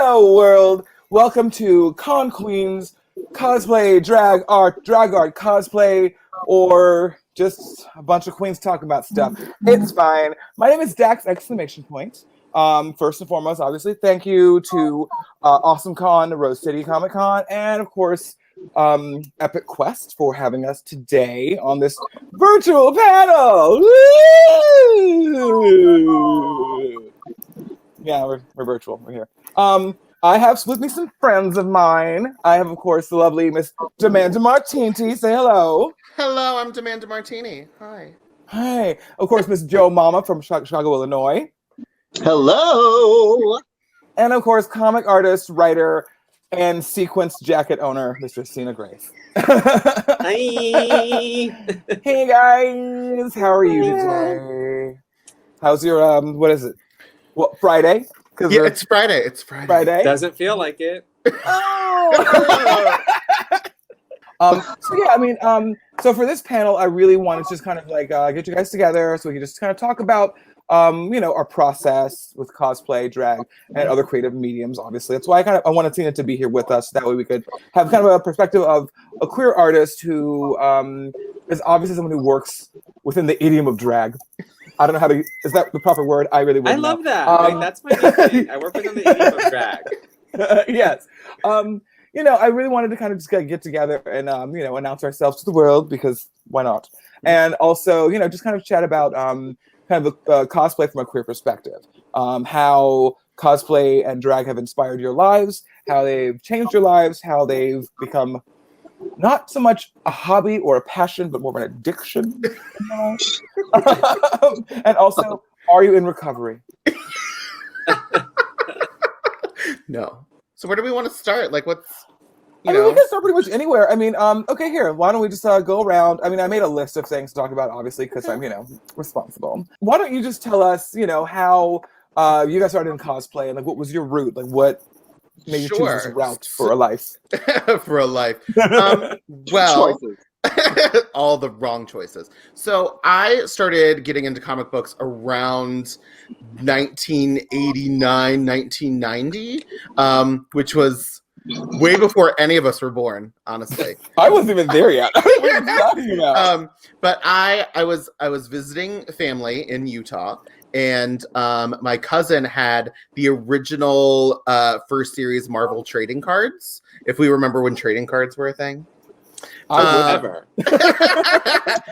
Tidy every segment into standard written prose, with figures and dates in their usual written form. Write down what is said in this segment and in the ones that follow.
Hello, world. Welcome to Qweens, cosplay, drag art cosplay, or just a bunch of queens talking about stuff. It's fine. My name is Dax, exclamation point. First and foremost, obviously, thank you to Awesome Con, Rose City Comic Con, and of course, Epic Quest for having us today on this virtual panel. Woo! Yeah, we're virtual. We're here. I have with me some friends of mine. I have, of course, the lovely Miss Demanda Martini. Say hello. Hello, I'm Demanda Martini. Hi. Hi. Of course, Miss Joe Mama from Chicago, Illinois. Hello. And of course, comic artist, writer, and sequence jacket owner, Mr. Sina Grace. Hi. Hey guys, how are you today? How's your what is it? What, Friday? Yeah, it's Friday. It's Friday. Friday. Doesn't feel like it. Oh. So yeah, I mean, so for this panel, I really wanted to just kind of like get you guys together so we can just kind of talk about our process with cosplay, drag, and other creative mediums. Obviously, that's why I wanted Tina to be here with us. That way, we could have kind of a perspective of a queer artist who is obviously someone who works within the idiom of drag. I don't know how to. Is that the proper word? I really wouldn't love know. that. Like, that's my new thing. I work within the idiom of drag. Yes. I really wanted to kind of just get together and announce ourselves to the world because why not? And also, just kind of chat about kind of cosplay from a queer perspective. How cosplay and drag have inspired your lives, how they've changed your lives, how they've become not so much a hobby or a passion, but more of an addiction. And also, are you in recovery? No. So where do we want to start? Like, what's we can start pretty much anywhere. I mean, okay, here. Why don't we just go around? I mean, I made a list of things to talk about, obviously, because I'm, responsible. Why don't you just tell us, how you guys started in cosplay and like what was your route? Like, what made you choose this route for a life? For a life. Well, all the wrong choices. So I started getting into comic books around 1989, 1990, which was way before any of us were born, honestly. I wasn't even there yet. What are you talking about? But I was visiting family in Utah, and my cousin had the original first series Marvel trading cards. If we remember when trading cards were a thing. I would Ever.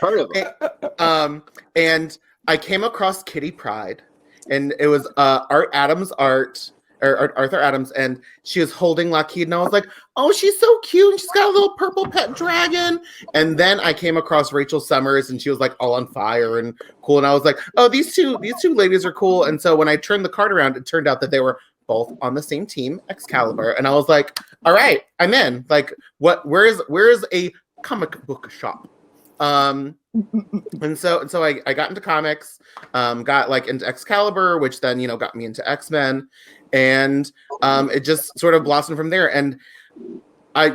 Part of it. And I came across Kitty Pryde, and it was Arthur Adams, and she was holding Lockheed, and I was like, oh, she's so cute, and she's got a little purple pet dragon. And then I came across Rachel Summers, and she was like all on fire and cool, and I was like, oh, these two ladies are cool. And so when I turned the card around, it turned out that they were both on the same team, Excalibur, and I was like, all right, I'm in. Like, where is a comic book shop? And so I got into comics, got like into Excalibur, which then got me into X-Men, and it just sort of blossomed from there. And I,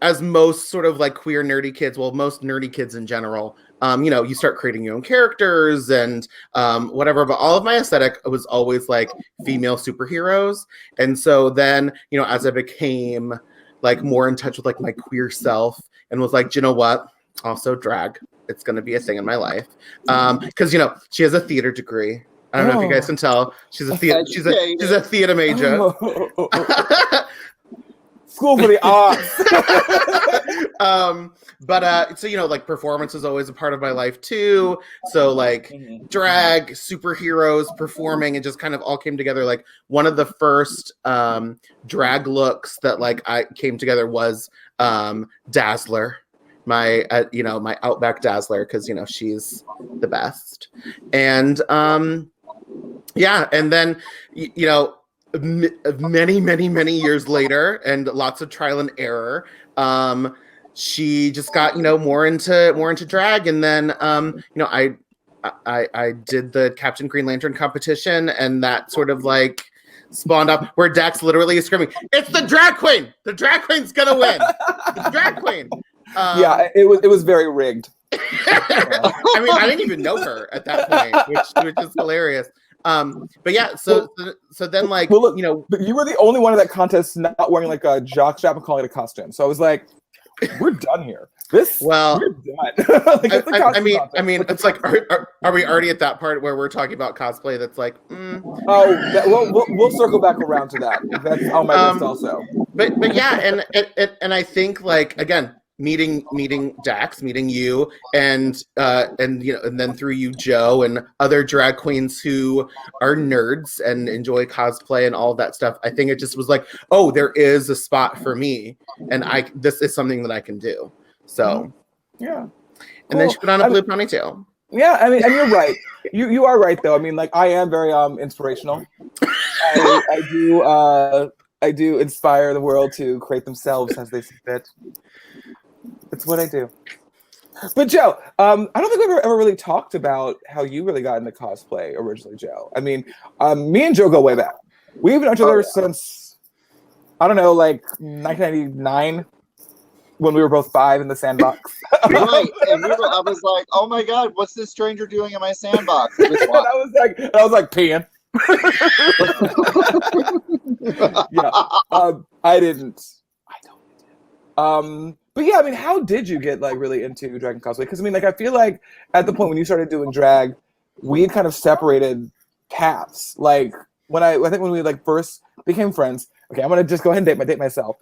as most sort of like queer nerdy kids, well, most nerdy kids in general, you start creating your own characters and whatever. But all of my aesthetic was always like female superheroes. And so then, as I became like more in touch with like my queer self and was like, you know what? Also drag. It's going to be a thing in my life. Because, she has a theater degree. I don't know if you guys can tell. She's a theater major. School for the arts. So like performance is always a part of my life too. So like drag, superheroes, performing, it just kind of all came together. Like one of the first drag looks that like I came together was Dazzler. My my Outback Dazzler, because she's the best. And and then many years later, and lots of trial and error, she just got more into drag. And then I did the Captain Green Lantern competition, and that sort of like spawned up where Dax literally is screaming, "It's the drag queen! The drag queen's gonna win! The drag queen!" Yeah, it was very rigged. I mean, I didn't even know her at that point, which is hilarious. But yeah, so then like well, look, you know, but you were the only one in that contest not wearing like a jock strap and calling it a costume. So I was like, we're done here. We're done. Like, I mean, it's like, are we already at that part where we're talking about cosplay? That's like, we'll circle back around to that. That's on my list also. But yeah, and I think like again, meeting Dax, meeting you, and you know, and then through you, Joe, and other drag queens who are nerds and enjoy cosplay and all of that stuff. I think it just was like, oh, there is a spot for me, and this is something that I can do. So yeah. And then she put on a blue ponytail. Yeah, I mean, and you're right. You are right though. I mean, like I am very inspirational. I do inspire the world to create themselves as they see fit. It's what I do. But Joe, I don't think we've ever really talked about how you really got into cosplay originally, Joe. I mean, me and Joe go way back. We've known each other since, I don't know, like 1999, when we were both 5 in the sandbox. Right, and I was like, "Oh my God, what's this stranger doing in my sandbox?" And I was like peeing. Yeah, I don't. But yeah, I mean, how did you get like really into drag and cosplay? Because I mean, like I feel like at the point when you started doing drag, we had kind of separated paths. Like I think when we like first became friends. Okay, I'm gonna just go ahead and date myself.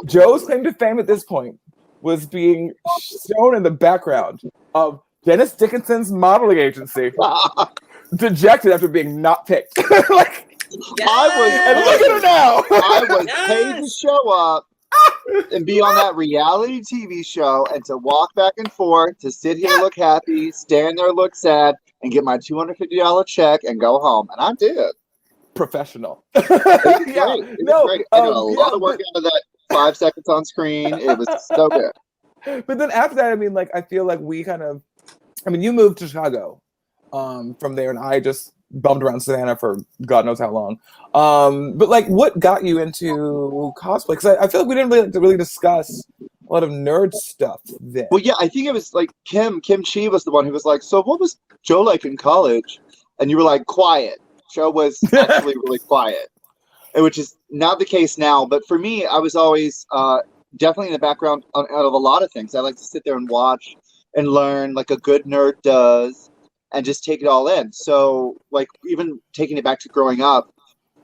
Joe's claim to fame at this point was being shown in the background of Dennis Dickinson's modeling agency, dejected after being not picked. Like, and look at her now. I was paid to show up and be on that reality TV show and to walk back and forth, to sit here, look happy, stand there, look sad, and get my $250 check and go home. And I did. Professional. It was great. It was great. I did a lot of work out of that 5 seconds on screen. It was so good. But then after that, I mean, like, I feel like we kind of, I mean, you moved to Chicago from there, and I just bummed around Savannah for God knows how long. But like, what got you into cosplay? Because I feel like we didn't really discuss a lot of nerd stuff then. Well, yeah, I think it was like Kim Chi was the one who was like, "So what was Joe like in college?" And you were like, "Quiet." Joe was actually really quiet, which is not the case now. But for me, I was always definitely in the background out of a lot of things. I like to sit there and watch and learn like a good nerd does, and just take it all in. So like even taking it back to growing up,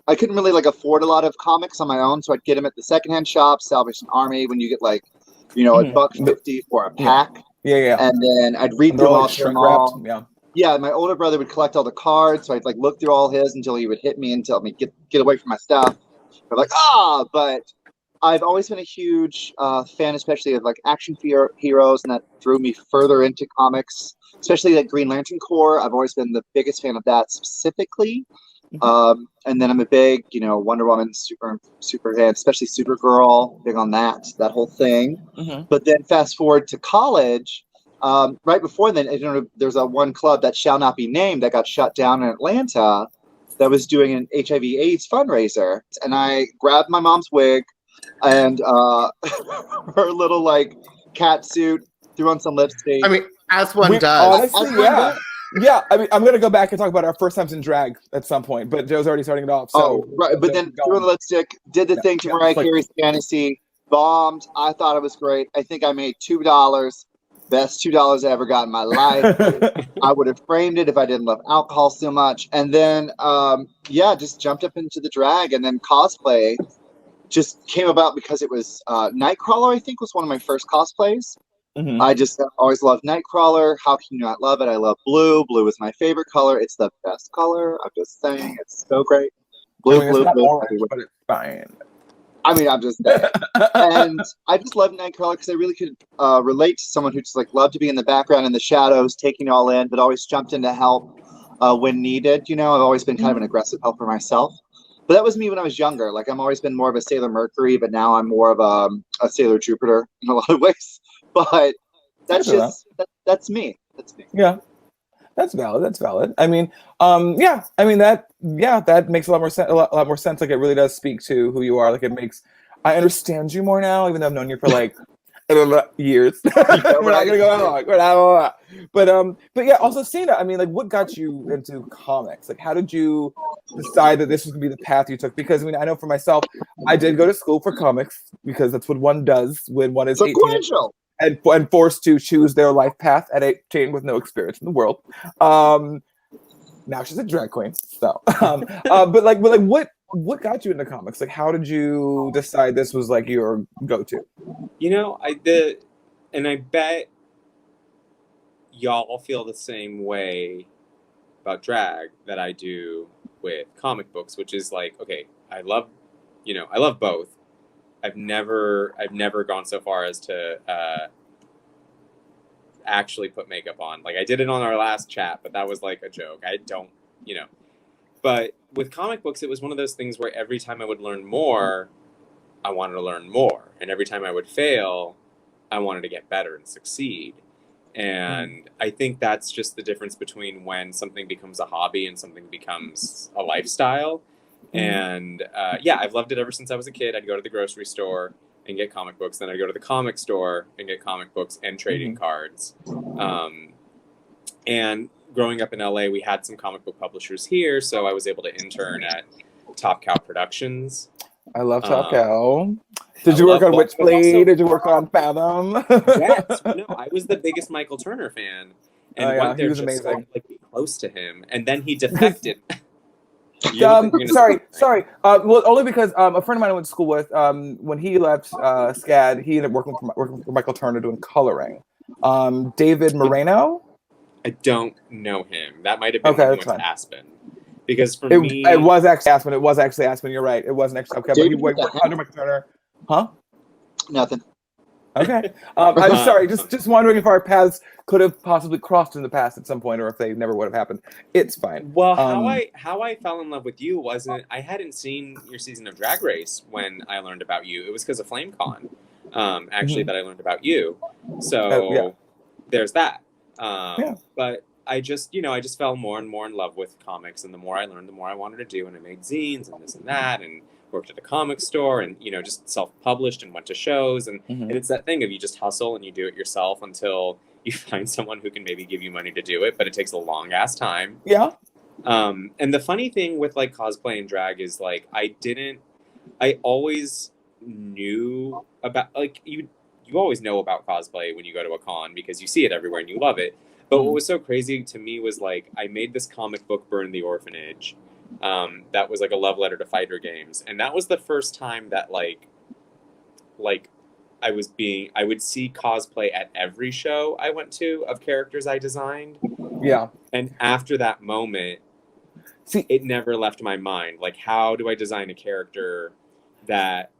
I couldn't really like afford a lot of comics on my own, so I'd get them at the secondhand shop, Salvation Army, when you get like, you know, $1.50 for a pack. Yeah. And then I'd read through all. Yeah, my older brother would collect all the cards, so I'd like look through all his until he would hit me and tell me get away from my stuff. I'm like, but I've always been a huge fan, especially of like action heroes, and that drew me further into comics, especially like Green Lantern Corps. I've always been the biggest fan of that specifically. And then I'm a big, you know, Wonder Woman, super fan, especially Supergirl, big on that whole thing. But then fast forward to college. Right before then, I don't know, there's one club that shall not be named that got shut down in Atlanta that was doing an HIV/AIDS fundraiser, and I grabbed my mom's wig and her little like cat suit, threw on some lipstick. I mean, as one does. Honestly, yeah. I mean, I'm gonna go back and talk about our first times in drag at some point, but Joe's already starting it off. So right, but then threw on the lipstick, did the thing to Mariah Carey's Fantasy, bombed. I thought it was great. I think I made $2. Best $2 I ever got in my life. I would have framed it if I didn't love alcohol so much. And then, just jumped up into the drag, and then cosplay just came about because it was Nightcrawler. I think was one of my first cosplays. I just always loved Nightcrawler. How can you not love it? I love blue. Blue is my favorite color. It's the best color. I'm just saying, it's so great. Blue. Orange, but it's fine. I mean, I'm just saying. And I just love Nightcrawler because I really could relate to someone who just like loved to be in the background in the shadows, taking it all in, but always jumped in to help when needed. You know, I've always been kind of an aggressive helper myself. But that was me when I was younger. Like, I'm always been more of a Sailor Mercury, but now I'm more of a Sailor Jupiter in a lot of ways. But that's that's me. That's me. Yeah. That's valid. I mean, that makes a lot more sense. A lot more sense. Like, it really does speak to who you are. Like, I understand you more now, even though I've known you for like Years. We're not gonna go that long. But yeah, also Sina, I mean, like, what got you into comics? Like, how did you decide that this was gonna be the path you took? Because I mean, I know for myself, I did go to school for comics because that's what one does when one is 18 and forced to choose their life path at 18 with no experience in the world. Now she's a drag queen. So, but what got you into comics? Like, how did you decide this was like your go-to? You know, I bet y'all feel the same way about drag that I do with comic books, which is like, okay, I love both. I've never gone so far as to actually put makeup on. Like, I did it on our last chat, but that was like a joke. I don't, But with comic books, it was one of those things where every time I would learn more, I wanted to learn more. And every time I would fail, I wanted to get better and succeed. And I think that's just the difference between when something becomes a hobby and something becomes a lifestyle. And yeah, I've loved it ever since I was a kid. I'd go to the grocery store and get comic books. Then I'd go to the comic store and get comic books and trading cards. And growing up in LA, we had some comic book publishers here, so I was able to intern at Top Cow Productions. I love Top Cow. Did you work on Witchblade? Did you work on Fathom? Yes. No, I was the biggest Michael Turner fan. And went there just so I could, like, be close to him. And then he defected. Sorry. Well, only because a friend of mine I went to school with, when he left SCAD, he ended up working for Michael Turner doing coloring. David Moreno? I don't know him. That might have been when he went to Aspen. Because for me... It was actually Aspen. It was actually Aspen. You're right. It wasn't actually okay, but he worked under Michael Turner. Huh? Nothing. Okay. I'm sorry. Just wondering if our paths could have possibly crossed in the past at some point, or if they never would have happened. It's fine. Well, how I fell in love with you wasn't... I hadn't seen your season of Drag Race when I learned about you. It was because of FlameCon, actually, that I learned about you. So there's that. But I just fell more and more in love with comics, and the more I learned, the more I wanted to do, and I made zines and this and that, and worked at a comic store, and just self-published and went to shows, and it's that thing of you just hustle and you do it yourself until you find someone who can maybe give you money to do it, but it takes a long ass time. Yeah. And the funny thing with like cosplay and drag is like I always knew about, like, you always know about cosplay when you go to a con because you see it everywhere and you love it. But what was so crazy to me was like I made this comic book, Burn the Orphanage, that was like a love letter to fighter games, and that was the first time that like I would see cosplay at every show I went to of characters I designed. Yeah. And after that moment, it never left my mind. Like, how do I design a character that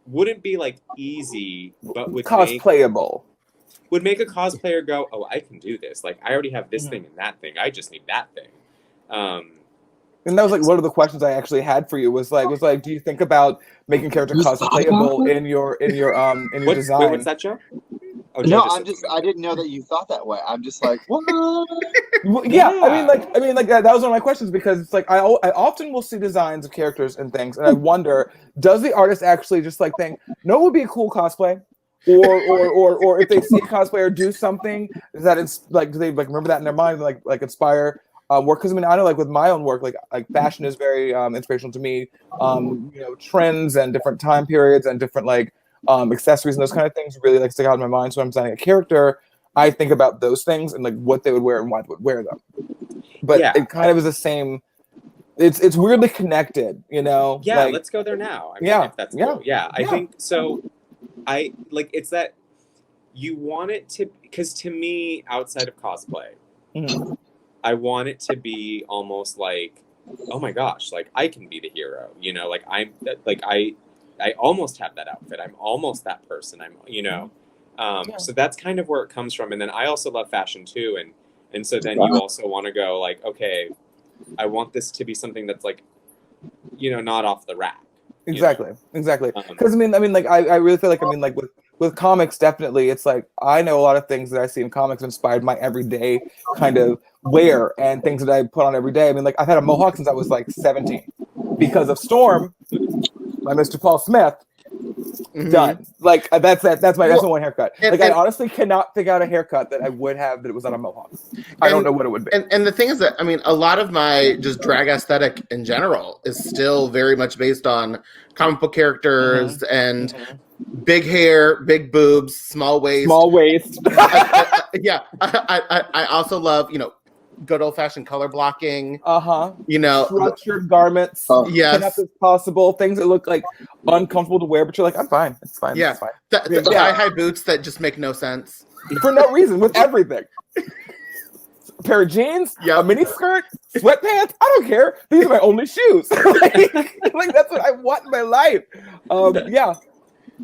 wouldn't be like easy, but would cosplayable? Would make a cosplayer go, oh, I can do this. Like, I already have this thing and that thing. I just need that thing. And that was like one of the questions I actually had for you was like, do you think about making character cosplayable in your design? Wait, what's that, Joe? Oh, no, I didn't know that you thought that way. I'm just like, what? Yeah, I mean, that was one of my questions, because it's like I often will see designs of characters and things, and I wonder, does the artist actually just like think, no, it would be a cool cosplay, or if they see a cosplayer do something that it's like, do they like remember that in their mind, and like inspire work? Because I mean, I know like with my own work, like fashion is very inspirational to me. Trends and different time periods and different like accessories and those kind of things really like stick out in my mind. So when I'm designing a character, I think about those things and like what they would wear and why they would wear them. But it kind of is the same. It's weirdly connected, Yeah, like, let's go there now. I mean, if that's cool. Yeah, I think so. I like it's that you want it to, because to me, outside of cosplay, I want it to be almost like, oh my gosh, like I can be the hero, like I almost have that outfit. I'm almost that person. So that's kind of where it comes from. And then I also love fashion too. And so then you also want to go like, okay, I want this to be something that's like, not off the rack. Exactly. Because I mean, like I really feel like, I mean, like with comics, definitely, it's like I know a lot of things that I see in comics inspired my everyday kind of wear and things that I put on every day. I mean, like I've had a mohawk since I was like 17 because of Storm by Mr. Paul Smith. Done. Like that's my one haircut. I honestly cannot figure out a haircut that I would have that it was on a mohawk. I don't know what it would be. And the thing is that, I mean, a lot of my just drag aesthetic in general is still very much based on comic book characters and big hair, big boobs, small waist. Small waist. I also love, good old fashioned color blocking. Structured garments. Yes. As possible. Things that look like uncomfortable to wear, but you're like, I'm fine. It's fine. Yeah. It's fine. The high boots that just make no sense. For no reason, with everything. A pair of jeans, a mini skirt, sweatpants. I don't care. These are my only shoes. like that's what I want in my life. Yeah.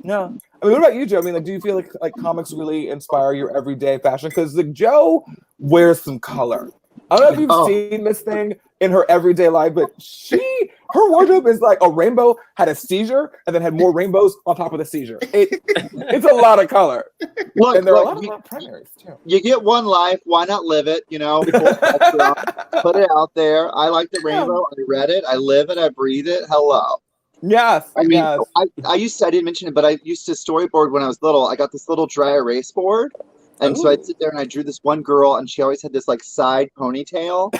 No. I mean, what about you, Joe? I mean, do you feel like comics really inspire your everyday fashion? Because Joe wears some color. I don't know if you've seen this thing in her everyday life, but her wardrobe is like a rainbow had a seizure and then had more rainbows on top of the seizure. It's a lot of color. Look, and there are a lot of primaries too. You get one life, why not live it? Put it out there. I like the rainbow. I read it. I live it. I breathe it. Hello. Yes. I mean, I didn't mention it, but I used to storyboard when I was little. I got this little dry erase board. And so I'd sit there and I drew this one girl, and she always had this like side ponytail,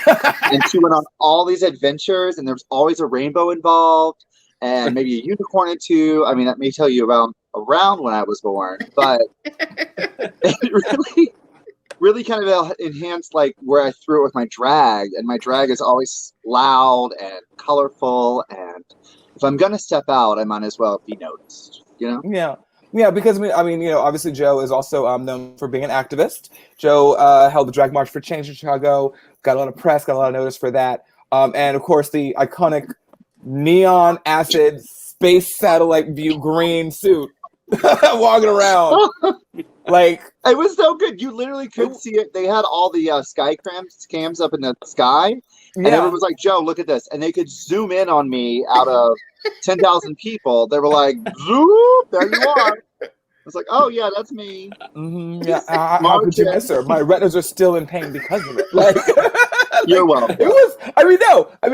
and she went on all these adventures, and there was always a rainbow involved, and maybe a unicorn or two. I mean, that may tell you around when I was born, but it really kind of enhanced like where I threw it with my drag, and my drag is always loud and colorful, and if I'm gonna step out, I might as well be noticed. Yeah, because I mean, obviously Joe is also known for being an activist. Joe held the Drag March for Change in Chicago, got a lot of press, got a lot of notice for that, and of course the iconic neon acid space satellite view green suit walking around. Like it was so good. You literally could see it. They had all the sky cams up in the sky. And everyone was like, Joe, look at this. And they could zoom in on me out of 10,000 people. They were like, zoop, there you are. I was like, oh, yeah, that's me. Yeah, how could you miss her? My retinas are still in pain because of it. Like, you're welcome.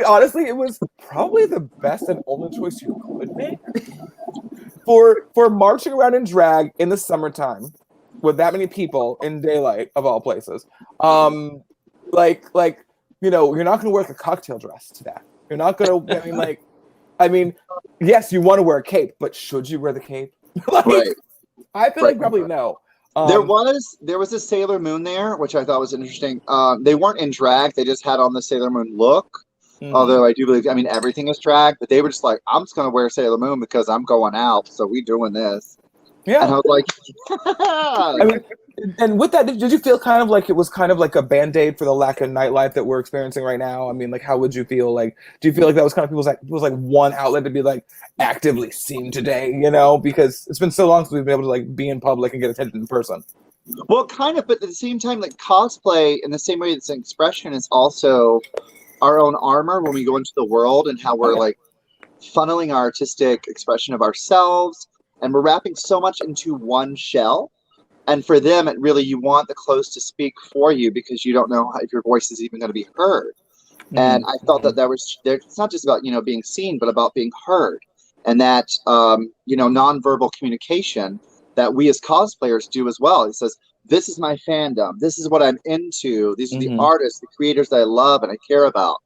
Honestly, it was probably the best and only choice you could make for marching around in drag in the summertime with that many people in daylight, of all places. You're not going to wear a cocktail dress to that. You're not going to, yes, you want to wear a cape, but should you wear the cape? Right. I feel like probably no. There was a Sailor Moon there, which I thought was interesting. They weren't in drag. They just had on the Sailor Moon look. Although I do believe, everything is drag, but they were just like, I'm just going to wear Sailor Moon because I'm going out. So we doing this. Yeah. And I was like, and with that, did you feel kind of like it was kind of like a Band-Aid for the lack of nightlife that we're experiencing right now? I mean, like, how would you feel? Like, do you feel like that was kind of people's like one outlet to be like actively seen today, because it's been so long since we've been able to like be in public and get attention in person. Well, kind of, but at the same time, like cosplay in the same way it's an expression is also our own armor when we go into the world and how we're like funneling our artistic expression of ourselves, and we're wrapping so much into one shell. And for them, it really, you want the clothes to speak for you because you don't know if your voice is even going to be heard. And I felt that it's not just about, being seen, but about being heard. And that, nonverbal communication that we as cosplayers do as well. It says, this is my fandom. This is what I'm into. These are the artists, the creators that I love and I care about,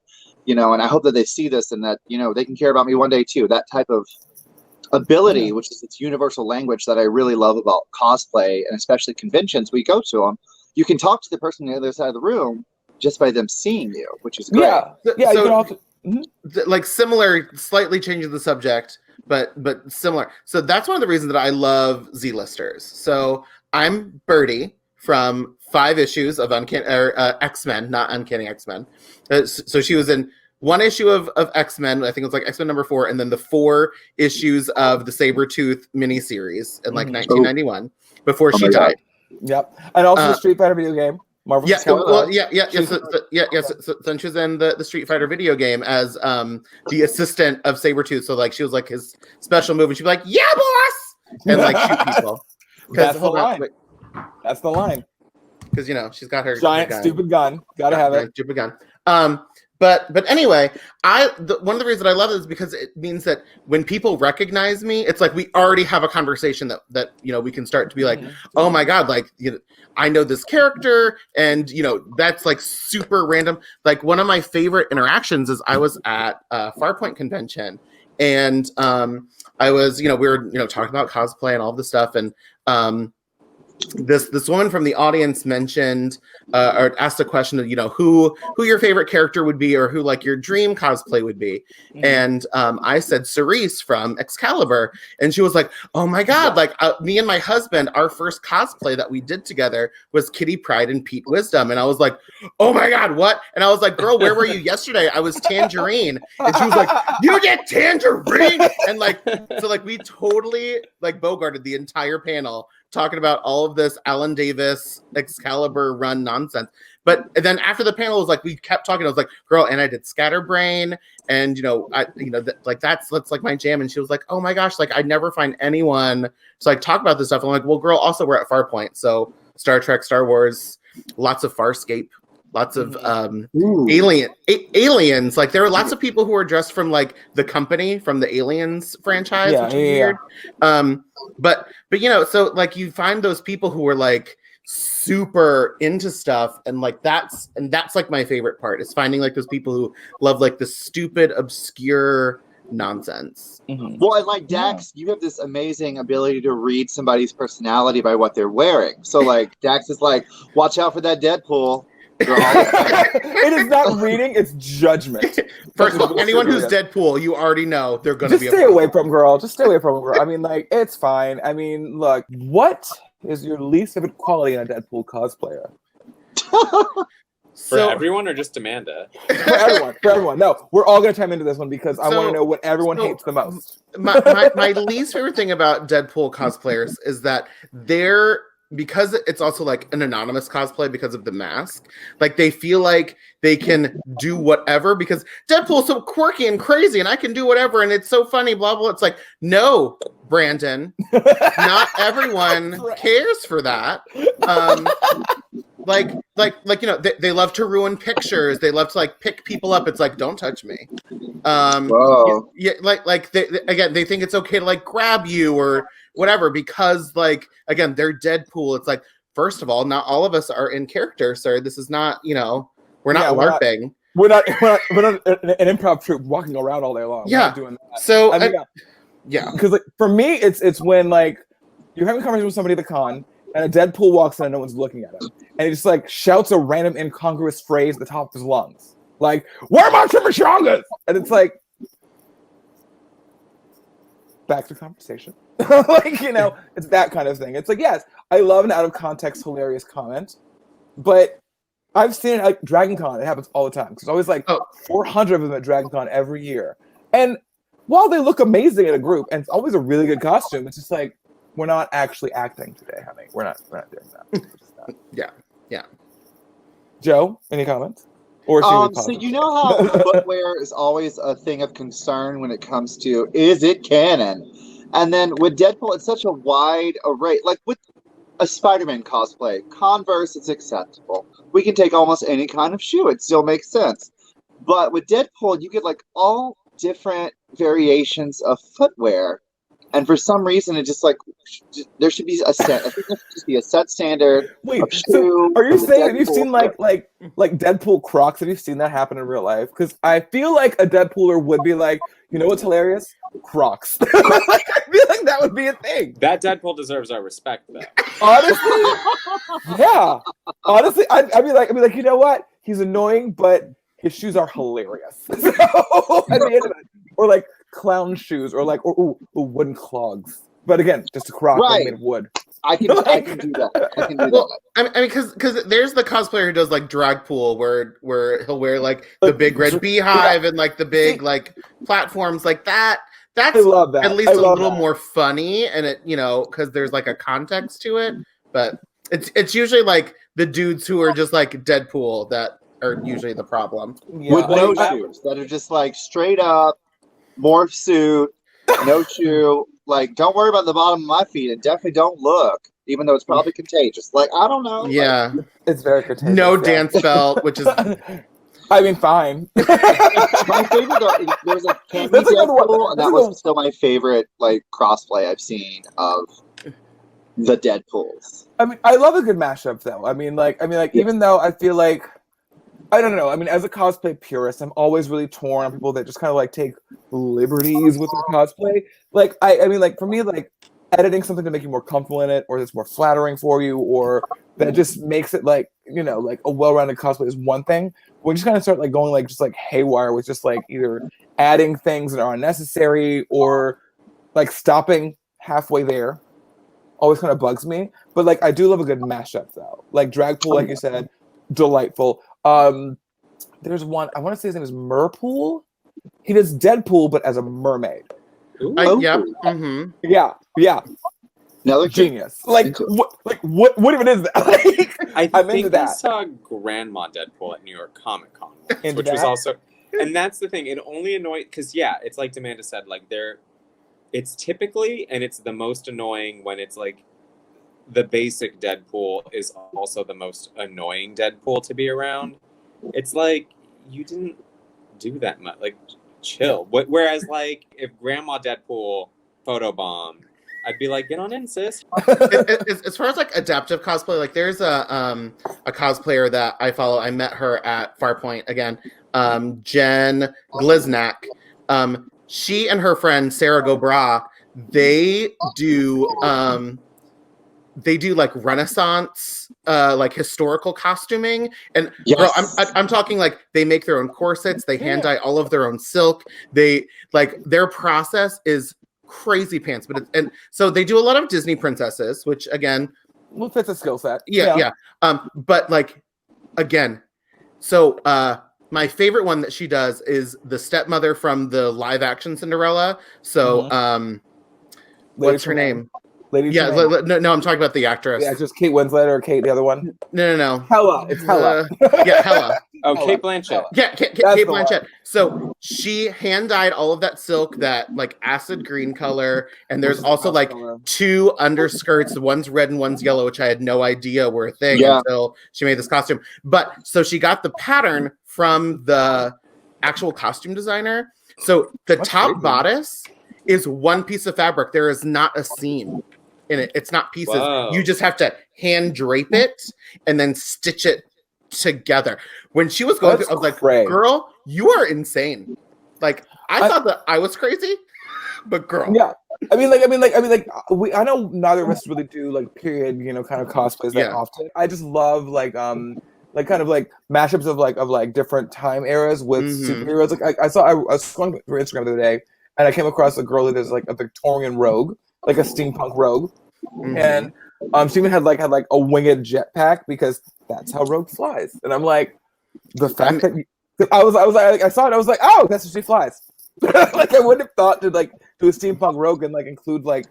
and I hope that they see this and that, they can care about me one day too. That type of ability, which is its universal language that I really love about cosplay and especially conventions. We go to them, you can talk to the person on the other side of the room just by them seeing you, which is great. Yeah. So, you can also, like similar, slightly changing the subject, but similar. So that's one of the reasons that I love Z-listers. So I'm Birdie from 5 issues of X-Men, not Uncanny X-Men. So she was in 1 issue of X-Men, I think it was like X-Men number 4, and then the 4 issues of the Sabretooth miniseries in like 1991 before she died. Yep. And also the Street Fighter video game. Marvel. Yeah. So then she was in the Street Fighter video game as the assistant of Sabretooth. So like she was like his special move, and she'd be like, "Yeah, boss!" and like shoot people. That's the line. That's the line. Because she's got her giant stupid gun. Gotta have it. Stupid gun. But anyway, one of the reasons I love it is because it means that when people recognize me, it's like we already have a conversation that we can start to be like, oh my God, like I know this character, and that's like super random. Like one of my favorite interactions is I was at Farpoint convention, and I was we were talking about cosplay and all this stuff, and this woman from the audience mentioned or asked a question of who your favorite character would be, or who like your dream cosplay would be. And I said Cerise from Excalibur, and she was like, oh my God, like me and my husband, our first cosplay that we did together was Kitty Pryde and Pete Wisdom. And I was like, oh my God, what? And I was like, girl, where were you yesterday? I was Tangerine. And she was like, you get Tangerine? And like, so like we totally like bogarted the entire panel talking about all of this Alan Davis Excalibur run nonsense. But then after the panel was like, we kept talking. I was like, girl, and I did Scatterbrain, and that's like my jam. And she was like, oh my gosh, like I never find anyone to like talk about this stuff. And I'm like, well, girl, also we're at Farpoint, so Star Trek, Star Wars, lots of Farscape, lots of aliens. Like there were lots of people who were dressed from like the company from the Aliens franchise, which is weird. But so like you find those people who are like super into stuff, and that's like my favorite part is finding like those people who love like the stupid, obscure nonsense. Well, and like Dax, you have this amazing ability to read somebody's personality by what they're wearing. So like Dax is like, watch out for that Deadpool. It is not reading, it's judgment. First of all, anyone who's Deadpool, you already know they're going to be. Just stay away from girl. Just stay away from girl. I mean, like, it's fine. I mean, look, what is your least favorite quality in a Deadpool cosplayer? For everyone or just Amanda? For everyone. No, we're all going to chime into this one because I want to know what everyone hates the most. My least favorite thing about Deadpool cosplayers is that because it's also like an anonymous cosplay because of the mask, like they feel like they can do whatever because Deadpool's so quirky and crazy and I can do whatever and it's so funny, blah, blah. It's like, no, Brandon, not everyone cares for that. They love to ruin pictures. They love to like pick people up. It's like, don't touch me. They think it's okay to like grab you or whatever because like again they're Deadpool. It's like, first of all, not all of us are in character, sir. This is not we're not LARPing. We're not an improv troupe walking around all day long. We're not doing that. So because like for me it's when like you're having a conversation with somebody at the con and a Deadpool walks in and no one's looking at him and he just like shouts a random incongruous phrase at the top of his lungs like, where are my chimichangas? And it's like, back to conversation. Like, it's that kind of thing. It's like, yes, I love an out of context hilarious comment, but I've seen it at like Dragon Con. It happens all the time. There's always like 400 of them at Dragon Con every year. And while they look amazing in a group, and it's always a really good costume, it's just like, we're not actually acting today, honey. We're not doing that. Yeah. Joe, any comments? Or so you know how footwear is always a thing of concern when it comes to, is it canon? And then with Deadpool, it's such a wide array. Like with a Spider-Man cosplay, Converse, it's acceptable. We can take almost any kind of shoe. It still makes sense. But with Deadpool, you get like all different variations of footwear. And for some reason, it just like there should be a set. I think there should just be a set standard. Wait, so are you saying have you seen like Deadpool Crocs? Have you seen that happen in real life? Because I feel like a Deadpooler would be like, you know what's hilarious? Crocs. Like, I feel like that would be a thing. That Deadpool deserves our respect, though. Honestly, yeah. Honestly, I'd be like, you know what? He's annoying, but his shoes are hilarious. So, at the end of it, or like clown shoes or like wooden clogs, but again, just a croc made of wood. I can do that. I can do that. I mean, because there's the cosplayer who does like drag pool where he'll wear like the big red beehive and like the big like platforms like that. That's I love that. At least a little more funny, and it because there's like a context to it. But it's usually like the dudes who are just like Deadpool that are usually the problem. With no shoes that are just like straight up morph suit, no shoe. Like, don't worry about the bottom of my feet, and definitely don't look, even though it's probably contagious. Like, I don't know. Yeah, it's very contagious. No dance belt, which is I mean, fine. My favorite, there was a Candy Deadpool, and that was still my favorite like crossplay I've seen of the Deadpools. I mean, I love a good mashup, though. I mean, even though I feel like, I don't know. I mean, as a cosplay purist, I'm always really torn on people that just kind of like take liberties with their cosplay. Like, I mean, like for me, like editing something to make you more comfortable in it, or that's more flattering for you, or that just makes it like, you know, like a well-rounded cosplay is one thing. We just kind of start like going like just like haywire with just like either adding things that are unnecessary or like stopping halfway there. Always kind of bugs me. But like I do love a good mashup though. Like Dragpool, like you said, delightful. There's one, I want to say his name is Merpool. He does Deadpool, but as a mermaid. Yeah. Mm-hmm. Yeah. Another genius. Like what even is that? Like, I think I saw Grandma Deadpool at New York Comic Con, which was also, and that's the thing. It only annoyed because it's like Amanda said, like it's typically, and it's the most annoying when it's like the basic Deadpool is also the most annoying Deadpool to be around. It's like you didn't do that much. Like chill. Whereas like if Grandma Deadpool photobombed, I'd be like, get on in, sis. As far as like adaptive cosplay, like there's a cosplayer that I follow. I met her at Farpoint again. Jen Gliznak. She and her friend Sarah Gobra, they do like Renaissance, like historical costuming, and girl, I'm talking like they make their own corsets, they hand dye all of their own silk. They like their process is crazy pants, but and so they do a lot of Disney princesses, which again, well, fits a skill set. Yeah. But like again, so my favorite one that she does is the stepmother from the live action Cinderella. So what's her name? Lady no, I'm talking about the actress. Yeah, just Kate Winslet or Kate, the other one. No. Hella. It's Hella. Hella. Oh, Kate Blanchett. Yeah, Kate Blanchett. One. So she hand dyed all of that silk, that like acid green color, and there's also like two underskirts. One's red and one's yellow, which I had no idea were a thing until she made this costume. But so she got the pattern from the actual costume designer. So the top bodice is one piece of fabric. There is not a seam in it. It's not pieces. Whoa. You just have to hand drape it and then stitch it together. When she was going through, I was like, girl, you are insane. Like I thought that I was crazy, but girl. Yeah. I know neither of us really do like period, kind of cosplays that often. I just love like kind of like mashups of like different time eras with superheroes. Like I was going through Instagram the other day and I came across a girl that is like a Victorian rogue, like a steampunk rogue. And she even had like a winged jetpack because that's how Rogue flies. And I'm like, the fact that I was like, I saw it, I was like, oh, that's how she flies. Like I wouldn't have thought to like do a steampunk Rogue and like include like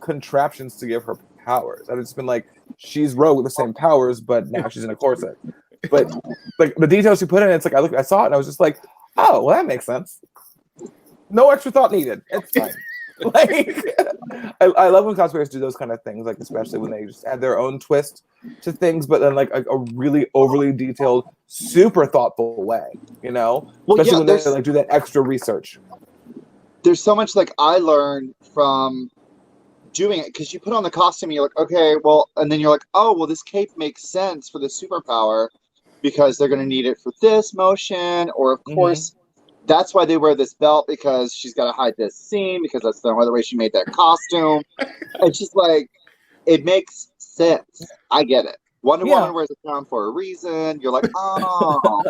contraptions to give her powers. I'd just been like, she's Rogue with the same powers, but now she's in a corset. But like the details she put in, it's like I saw it and I was just like, oh, well, that makes sense. No extra thought needed. It's fine. Like I love when cosplayers do those kind of things, like especially when they just add their own twist to things, but then like a really overly detailed, super thoughtful way, Well, especially when they like do that extra research. There's so much like I learned from doing it because you put on the costume, you're like, okay, well, and then you're like, oh, well, this cape makes sense for the superpower because they're going to need it for this motion, or of course. That's why they wear this belt, because she's got to hide this seam, because that's the other way she made that costume. It's just like, it makes sense. I get it. Wonder Woman wears a crown for a reason. You're like, oh.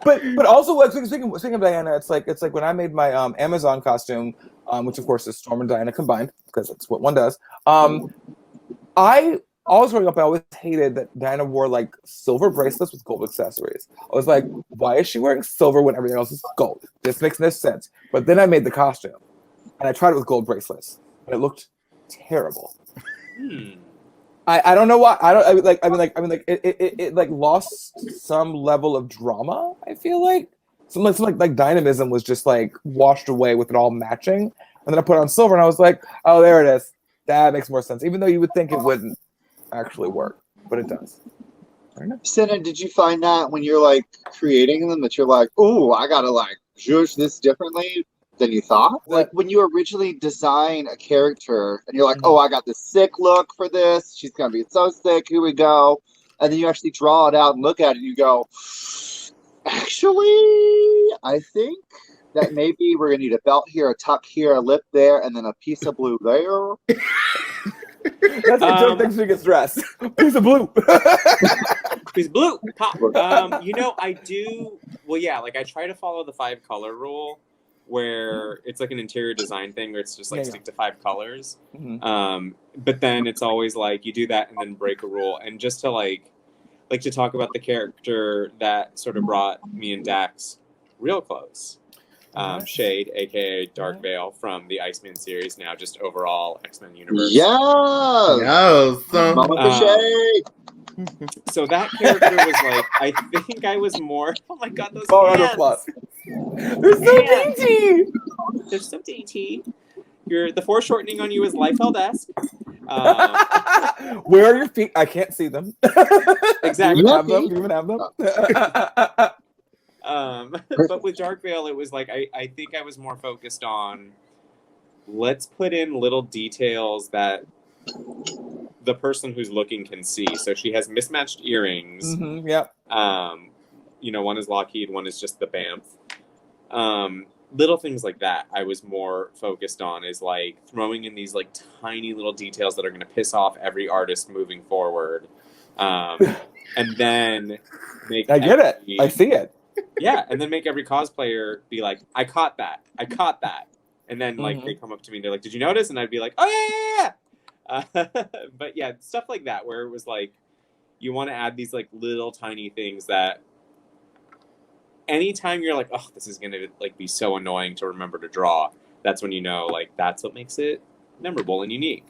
but also, speaking of Diana, it's like when I made my Amazon costume, which of course is Storm and Diana combined, because that's what one does. Always growing up, I always hated that Diana wore like silver bracelets with gold accessories. I was like, why is she wearing silver when everything else is gold? This makes no sense. But then I made the costume and I tried it with gold bracelets and it looked terrible. I don't know why. It like lost some level of drama. I feel like some like dynamism was just like washed away with it all matching. And then I put on silver and I was like, oh, there it is. That makes more sense. Even though you would think it wouldn't actually work, but it does. Sina, did you find that when you're like creating them that you're like, oh, I gotta like judge this differently than you thought? Like when you originally design a character and you're like, oh, I got this sick look for this. She's gonna be so sick. Here we go. And then you actually draw it out and look at it and you go, actually, I think that maybe we're gonna need a belt here, a tuck here, a lip there, and then a piece of blue there. That's what Joe thinks she gets dressed. Piece of blue. Piece of blue. Pop. I do. Well, yeah. Like I try to follow the 5 color rule, where it's like an interior design thing, where it's just like stick to 5 colors. Mm-hmm. But then it's always like you do that and then break a rule, and just to like to talk about the character that sort of brought me and Dax real close. Shade, aka Dark Veil from the Iceman series, now just overall X-Men universe. So that character was like, I think I was more. Oh my god, those hands! They're so dainty. They're so dainty. The foreshortening on you is Liefeld-esque. Where are your feet? I can't see them. Exactly. Do you even have them? But with Dark Veil, it was like I think I was more focused on let's put in little details that the person who's looking can see. So she has mismatched earrings. Mm-hmm, yep. One is Lockheed, one is just the Bamf. Little things like that I was more focused on, is like throwing in these like tiny little details that are going to piss off every artist moving forward. And then make I get it. I see it. Yeah, and then make every cosplayer be like, I caught that. And then like they come up to me and they're like, did you notice? And I'd be like, oh yeah. But yeah, stuff like that, where it was like, you want to add these like little tiny things that anytime you're like, oh, this is going to like be so annoying to remember to draw, that's when you know, like, that's what makes it memorable and unique.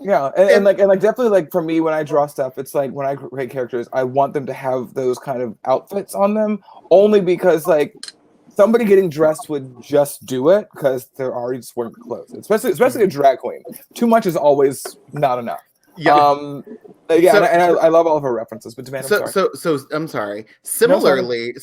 Yeah, and definitely like for me when I draw stuff, it's like when I create characters, I want them to have those kind of outfits on them, only because like somebody getting dressed would just do it because they're already just wearing clothes. Especially a drag queen. Too much is always not enough. Yeah. I love all of her references, but I'm sorry. Similarly,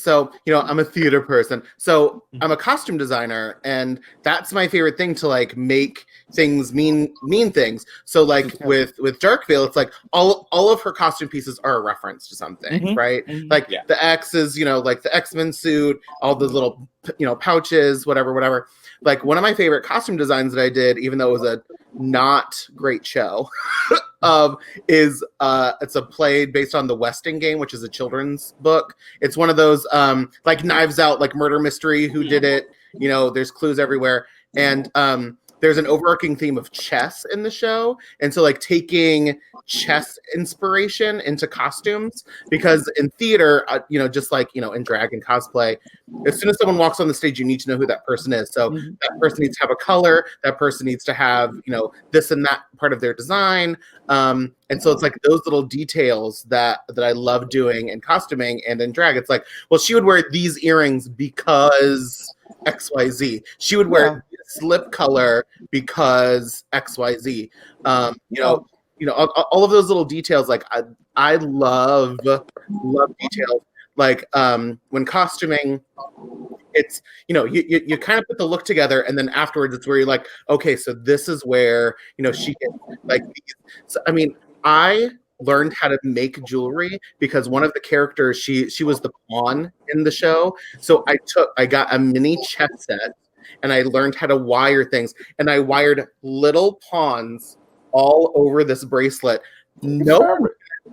I'm a theater person, so I'm a costume designer, and that's my favorite thing to like make things mean things. So like with Dark Veil, it's like all of her costume pieces are a reference to something, right? Mm-hmm. Like the X is, like the X-Men suit, all the little pouches, whatever. Like one of my favorite costume designs that I did, even though it was a not great show, is it's a play based on the Westing game, which is a children's book. It's one of those like Knives Out, like murder mystery. Who did it? There's clues everywhere, and there's an overarching theme of chess in the show, and so like taking chess inspiration into costumes, because in theater, just like in drag and cosplay, as soon as someone walks on the stage, you need to know who that person is. So that person needs to have a color, that person needs to have this and that part of their design, and so it's like those little details that I love doing in costuming. And in drag, it's like, well, she would wear these earrings because XYZ. She would wear this lip color because XYZ. All of those little details. Like I love details. Like when costuming, it's you kind of put the look together, and then afterwards it's where you're like, okay, so this is where she can like these. So, I mean, I learned how to make jewelry because one of the characters, she was the pawn in the show. So I got a mini chess set, and I learned how to wire things, and I wired little pawns all over this bracelet. No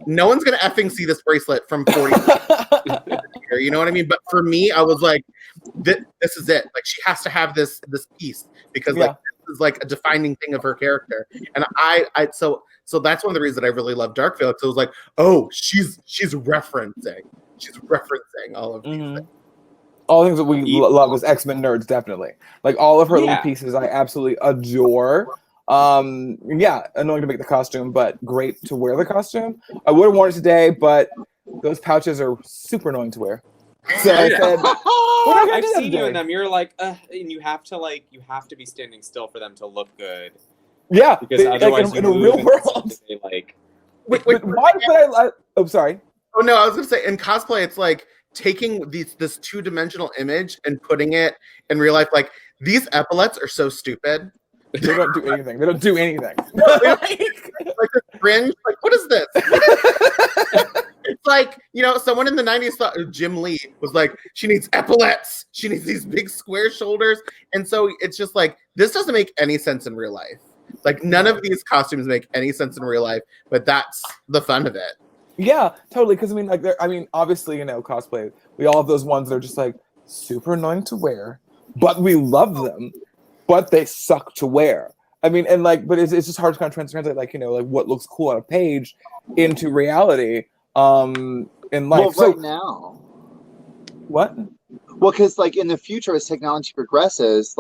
one's gonna effing see this bracelet from 40 you know what I mean? But for me, I was like, this is it. Like, she has to have this piece because like this is like a defining thing of her character. And so that's one of the reasons that I really love Dark Veil. So it was like, oh, she's referencing all of these things. All the things that we love as X-Men nerds, definitely. Like all of her little pieces, I absolutely adore. Annoying to make the costume, but great to wear the costume. I would have worn it today, but those pouches are super annoying to wear. So I said, I've seen you in them. You're like, and you have to be standing still for them to look good. Yeah, because otherwise, in a real world, like. Wait, why would I? Oh, sorry. Oh no, I was gonna say in cosplay, it's like taking this two-dimensional image and putting it in real life. Like these epaulets are so stupid. They don't do anything. They don't do anything. Like a cringe. Like what is this? It's like, someone in the 90s thought Jim Lee was like, she needs epaulets. She needs these big square shoulders. And so it's just like, this doesn't make any sense in real life. Like none of these costumes make any sense in real life, but that's the fun of it. Yeah, totally. Because obviously, cosplay, we all have those ones that are just like super annoying to wear, but we love them, but they suck to wear. I mean, and but it's just hard to kind of translate, like what looks cool on a page into reality. In life. Well, right now. What? Well, because in the future, as technology progresses,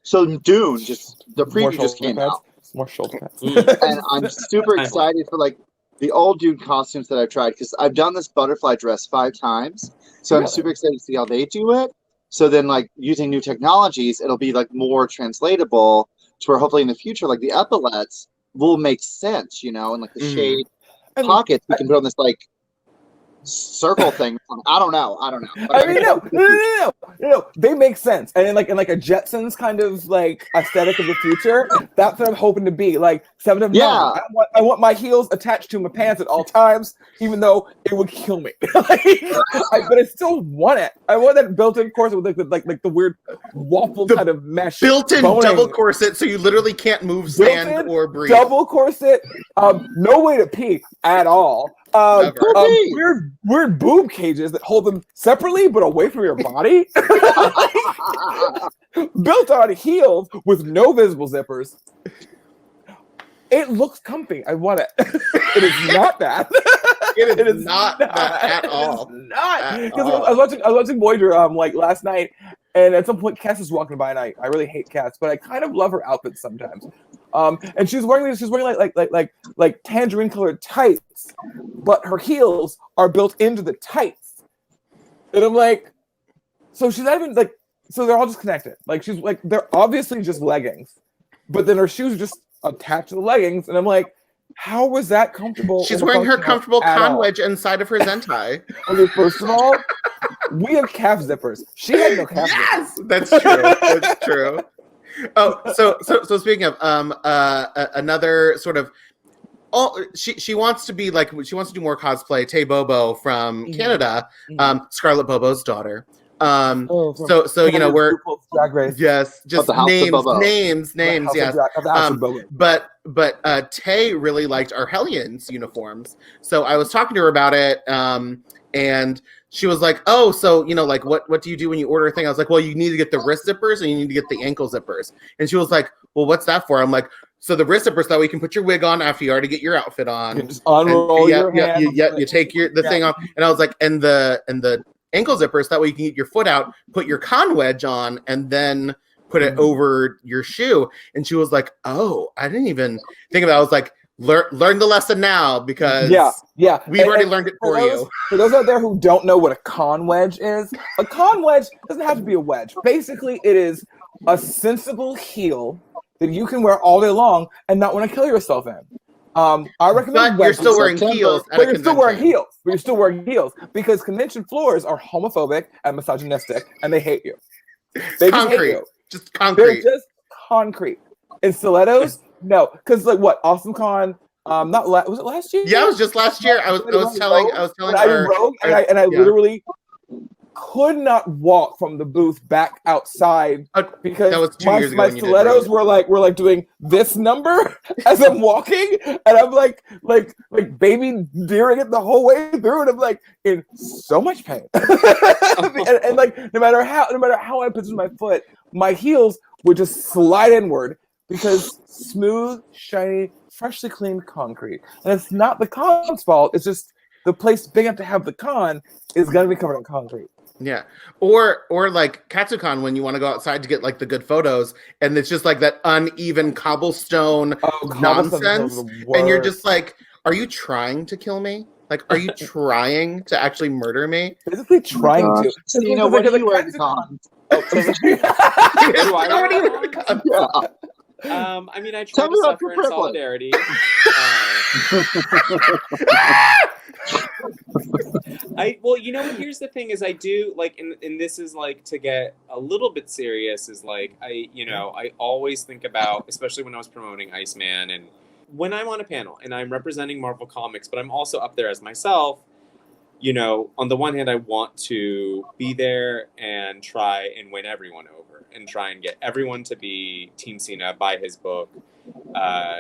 so Dune the preview just came out. More shoulder pads. And I'm super excited for the old Dune costumes that I've tried, because I've done this butterfly dress 5 times. So I'm super excited to see how they do it. So then using new technologies, it'll be more translatable to where hopefully in the future, the epaulets will make sense, and the shade pockets we can put on this circle thing. I don't know. I mean, no. They make sense, and in a Jetsons kind of aesthetic of the future, that's what I'm hoping to be. 7 of 9. I want my heels attached to my pants at all times, even though it would kill me. But I still want it. I want that built-in corset with the weird waffle kind of mesh. Built-in boning. double corset, so you literally can't move, stand, or breathe. Double corset. No way to pee at all. Weird boob cages that hold them separately but away from your body. Built on heels with no visible zippers. It looks comfy. I want it. It is not bad. It is not bad at all. Not. Because I was watching Voyager last night, and at some point Cass is walking by, and I really hate Cass, but I kind of love her outfits sometimes. And she's wearing like tangerine colored tights, but her heels are built into the tights. And I'm like, so she's not even so they're all just connected. She's they're obviously just leggings, but then her shoes are just attached to the leggings, and I'm like, how was that comfortable? She's wearing her comfortable con wedge inside of her zentai. Okay, first of all, we have calf zippers. She had no calf zippers. That's true. That's true. Oh, so speaking of another sort of, she wants to be she wants to do more cosplay. Tay Bobo from Canada, Scarlett Bobo's daughter. So we're Drag Race. Yes, just names, yes. But Tay really liked our Hellions uniforms, so I was talking to her about it, and she was like, "Oh, so what do you do when you order a thing?" I was like, "Well, you need to get the wrist zippers and you need to get the ankle zippers." And she was like, "Well, what's that for?" I'm like, "So the wrist zippers, that way you can put your wig on after you already get your outfit on. You just unroll your hand. You take the thing off." And I was like, "And the ankle zippers, that way you can get your foot out, put your con wedge on, and then put it over your shoe." And she was like, "Oh, I didn't even think of it." I was like, learn the lesson now, because we've already learned it for you. For those out there who don't know what a con wedge is, a con wedge doesn't have to be a wedge. Basically, it is a sensible heel that you can wear all day long and not want to kill yourself in. I recommend. But you're still wearing heels. But you're still wearing heels because convention floors are homophobic and misogynistic, and they hate you. They just hate you. Just concrete. They're just concrete. And stilettos, no, because Awesome Con. Was it last year? Yeah, it was just last year. I was telling her, and I literally could not walk from the booth back outside because that was 2 years ago. My stilettos were like doing this number as I'm walking, and I'm like baby deering it the whole way through, and I'm in so much pain. and no matter how I position my foot, my heels would just slide inward because smooth, shiny, freshly cleaned concrete. And it's not the con's fault. It's just the place big enough to have the con is going to be covered in concrete. Yeah. Or like Katsucon, when you want to go outside to get the good photos, and it's just that uneven cobblestone nonsense. And you're just are you trying to kill me? Are you trying to actually murder me? Basically trying to. Sina, what do you wear to con? I mean, I try to suffer in solidarity. Well, you know what? Here's the thing: is I do like, and this is like to get a little bit serious. Is like I always think about, especially when I was promoting Iceman, and when I'm on a panel and I'm representing Marvel Comics, but I'm also up there as myself. You know, on the one hand, I want to be there and try and win everyone over and try and get everyone to be Team Sina, buy his book.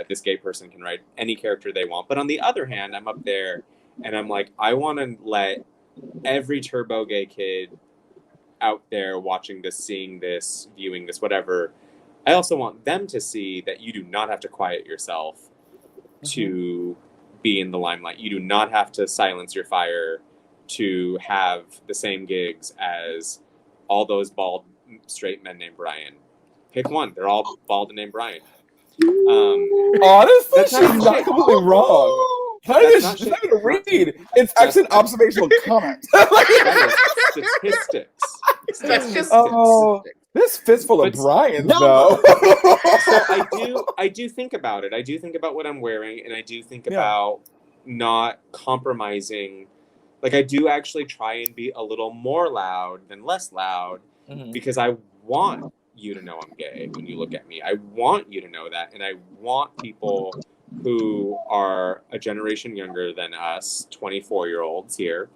This gay person can write any character they want. But on the other hand, I'm up there and I'm like, I want to let every turbo gay kid out there watching this, seeing this, viewing this, whatever. I also want them to see that you do not have to quiet yourself to be in the limelight. You do not have to silence your fire to have the same gigs as all those bald straight men named Brian. Pick one. They're all bald and named Brian. Honestly, she's not completely wrong. It's not even a read. It's actually an observational comment. That is statistics. Statistics. Oh, this fistful of Brian's, though. So I do think about it. I do think about what I'm wearing, and I do think about not compromising. Like, I do actually try and be a little more loud than less loud, because I want you to know I'm gay when you look at me. I want you to know that, and I want people who are a generation younger than us, 24-year-olds here,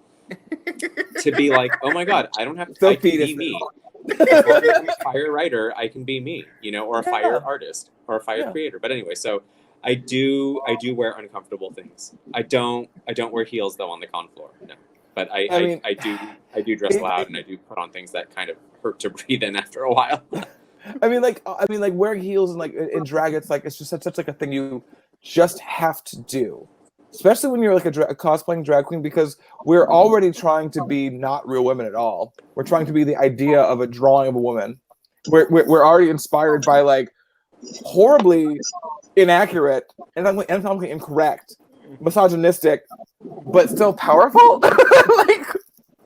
to be like, oh my God, I don't have to be me. As long as I'm a fire writer, I can be me, you know, or a fire artist or a fire creator. But anyway, so I do wear uncomfortable things. I don't wear heels though on the con floor. No. But I do dress loud, and I do put on things that kind of hurt to breathe in after a while. I mean, like wearing heels and like in drag, it's just such like a thing you just have to do, especially when you're like a cosplaying drag queen, because we're already trying to be not real women at all. We're trying to be the idea of a drawing of a woman. We're already inspired by like horribly inaccurate and anatomically incorrect, misogynistic, but still powerful like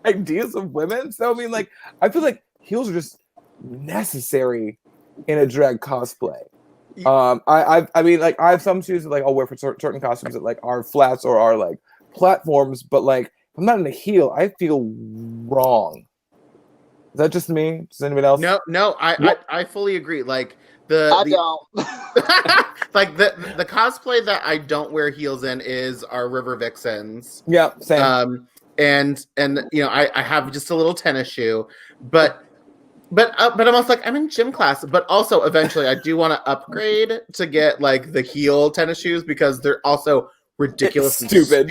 ideas of women. So I mean, like, I feel like heels are just necessary in a drag cosplay. I mean, like, I have some shoes that like I'll wear for certain costumes that like are flats or are like platforms, but like if I'm not in a heel, I feel wrong. Is that just me? Does anybody else? No, I fully agree. Like I don't. Like the cosplay that I don't wear heels in is our River Vixens. Yeah, same. And you know, I have just a little tennis shoe, but I'm also like, I'm in gym class, but also eventually I do want to upgrade to get like the heel tennis shoes, because they're also ridiculous and stupid.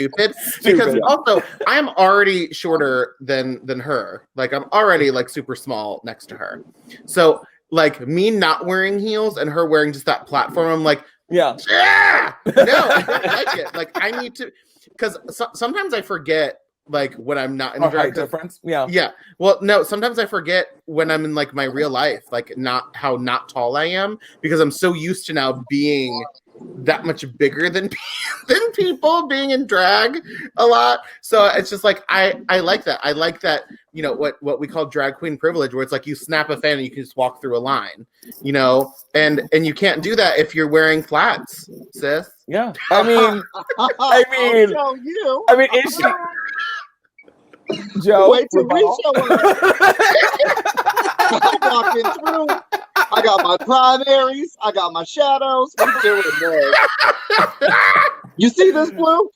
Because also I'm already shorter than her. Like, I'm already like super small next to her. So like, me not wearing heels and her wearing just that platform, I'm like, no, I don't like it. Like, I need to, because sometimes I forget, like, when I'm not in the drag difference. Well, no, sometimes I forget when I'm in like my real life, like not tall I am, because I'm so used to now being that much bigger than people, being in drag a lot. So it's just like I like that. I like that, you know, what we call drag queen privilege, where it's like you snap a fan and you can just walk through a line, you know, and you can't do that if you're wearing flats, sis. Yeah. I mean, is she? Joe, wait till we show up. I'm walking through. I got my primaries. I got my shadows. I'm doing this. You see this blue?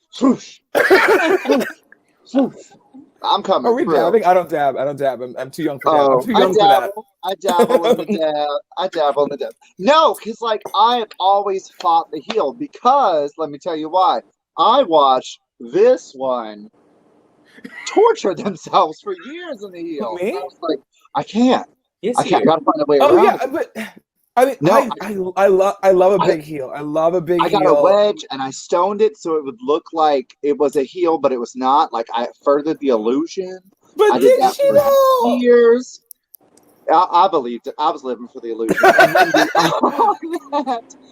I'm coming. Are we dabbing? I don't dab. I'm too young for that. I'm too young for that. I dabble in the dab. No, because like I have always fought the heel, because let me tell you why. I watched this one torture themselves for years in the heel. Me? I was like, I can't. Yes, I gotta find a way around. Oh yeah, but I mean, no, I love a big heel. I love a big heel. I got a wedge and I stoned it so it would look like it was a heel, but it was not. Like, I furthered the illusion. But I did that for years. I believed it. I was living for the illusion.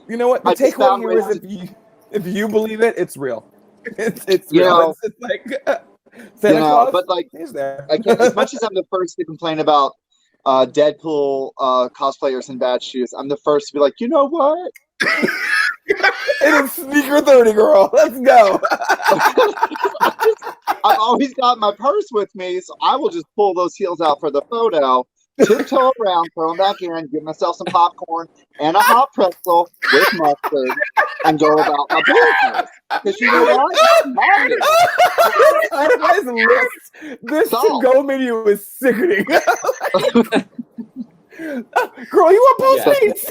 You know what? The takeaway here is if you believe it, it's real. It's real. It's like Santa Claus, but like, there. As much as I'm the first to complain about Deadpool cosplayers in bad shoes, I'm the first to be like, you know what? It is sneaker 30, girl. Let's go. I've always got my purse with me, so I will just pull those heels out for the photo, tiptoe around, throw them back in, give myself some popcorn and a hot pretzel with mustard, and go about my business. Because you know what? This to-go menu is sickening. Girl, you want Postmates?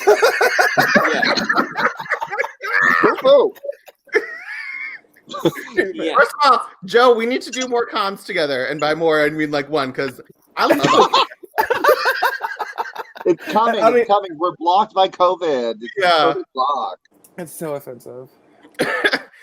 Yeah. First of all, Joe, we need to do more cons together, and by more I mean like one, because I love it. It's coming. It's coming. We're blocked by COVID. It's blocked. It's so offensive.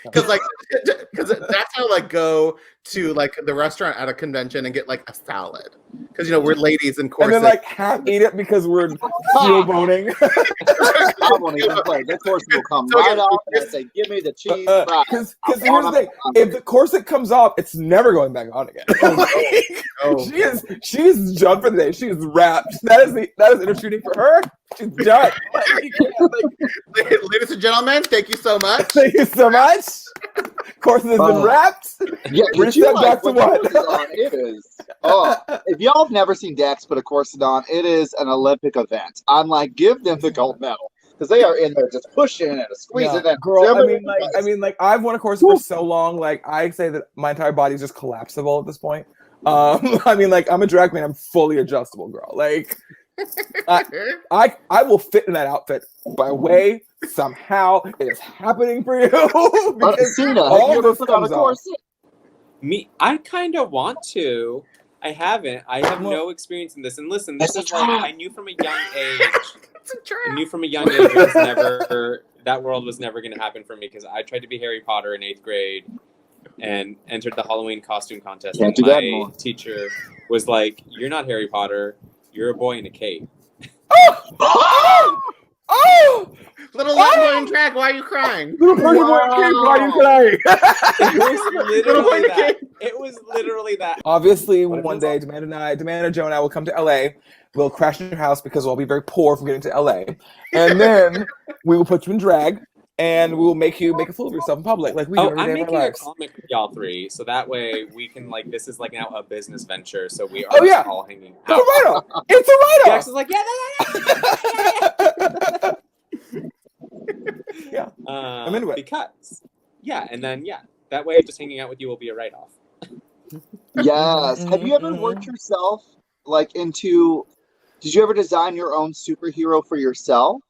Because that's how go to the restaurant at a convention and get a salad, because we're ladies in corsets, and then half eat it because we're still boning. I won't even play. The corset will come right off, and I say, "Give me the cheese fries." Because here's the thing: if the corset comes off, it's never going back on again. She is done for the day. She is wrapped. That is inner shooting for her. She's done. Ladies and gentlemen, thank you so much. Thank you so much. Corset has been wrapped. Yeah, reset back to what? It is. If y'all have never seen Dax put a corset on, it is an Olympic event. I'm like, give them the gold medal, because they are in there just pushing and squeezing. Yeah. Girl, I've worn a corset for so long. I say that my entire body is just collapsible at this point. I'm a drag queen. I'm fully adjustable, girl. I will fit in that outfit by way somehow. It is happening for you. Because Sina, all this comes off. Me, I kind of want to. I haven't. I have no experience in this. And listen, this is I knew from a young age. It was never, that world was never going to happen for me, because I tried to be Harry Potter in 8th grade and entered the Halloween costume contest. And my teacher was like, "You're not Harry Potter. You're a boy in a cape." Little young boy in drag, why are you crying? Little boy in cape, why are you crying? It was literally that. Obviously, one day, Demanda, Joe, and I will come to LA. We'll crash in your house because we'll be very poor from getting to LA. And then we will put you in drag, and we will make you make a fool of yourself in public, like we do every day I'm of our making a lives. comic with y'all three, so that way we can this is now a business venture, so we are all hanging out. It's a write-off. It's a write-off. Jax is like, yeah. I'm into it. Because, and then, that way just hanging out with you will be a write-off. Yes. Have you ever worked yourself, did you ever design your own superhero for yourself?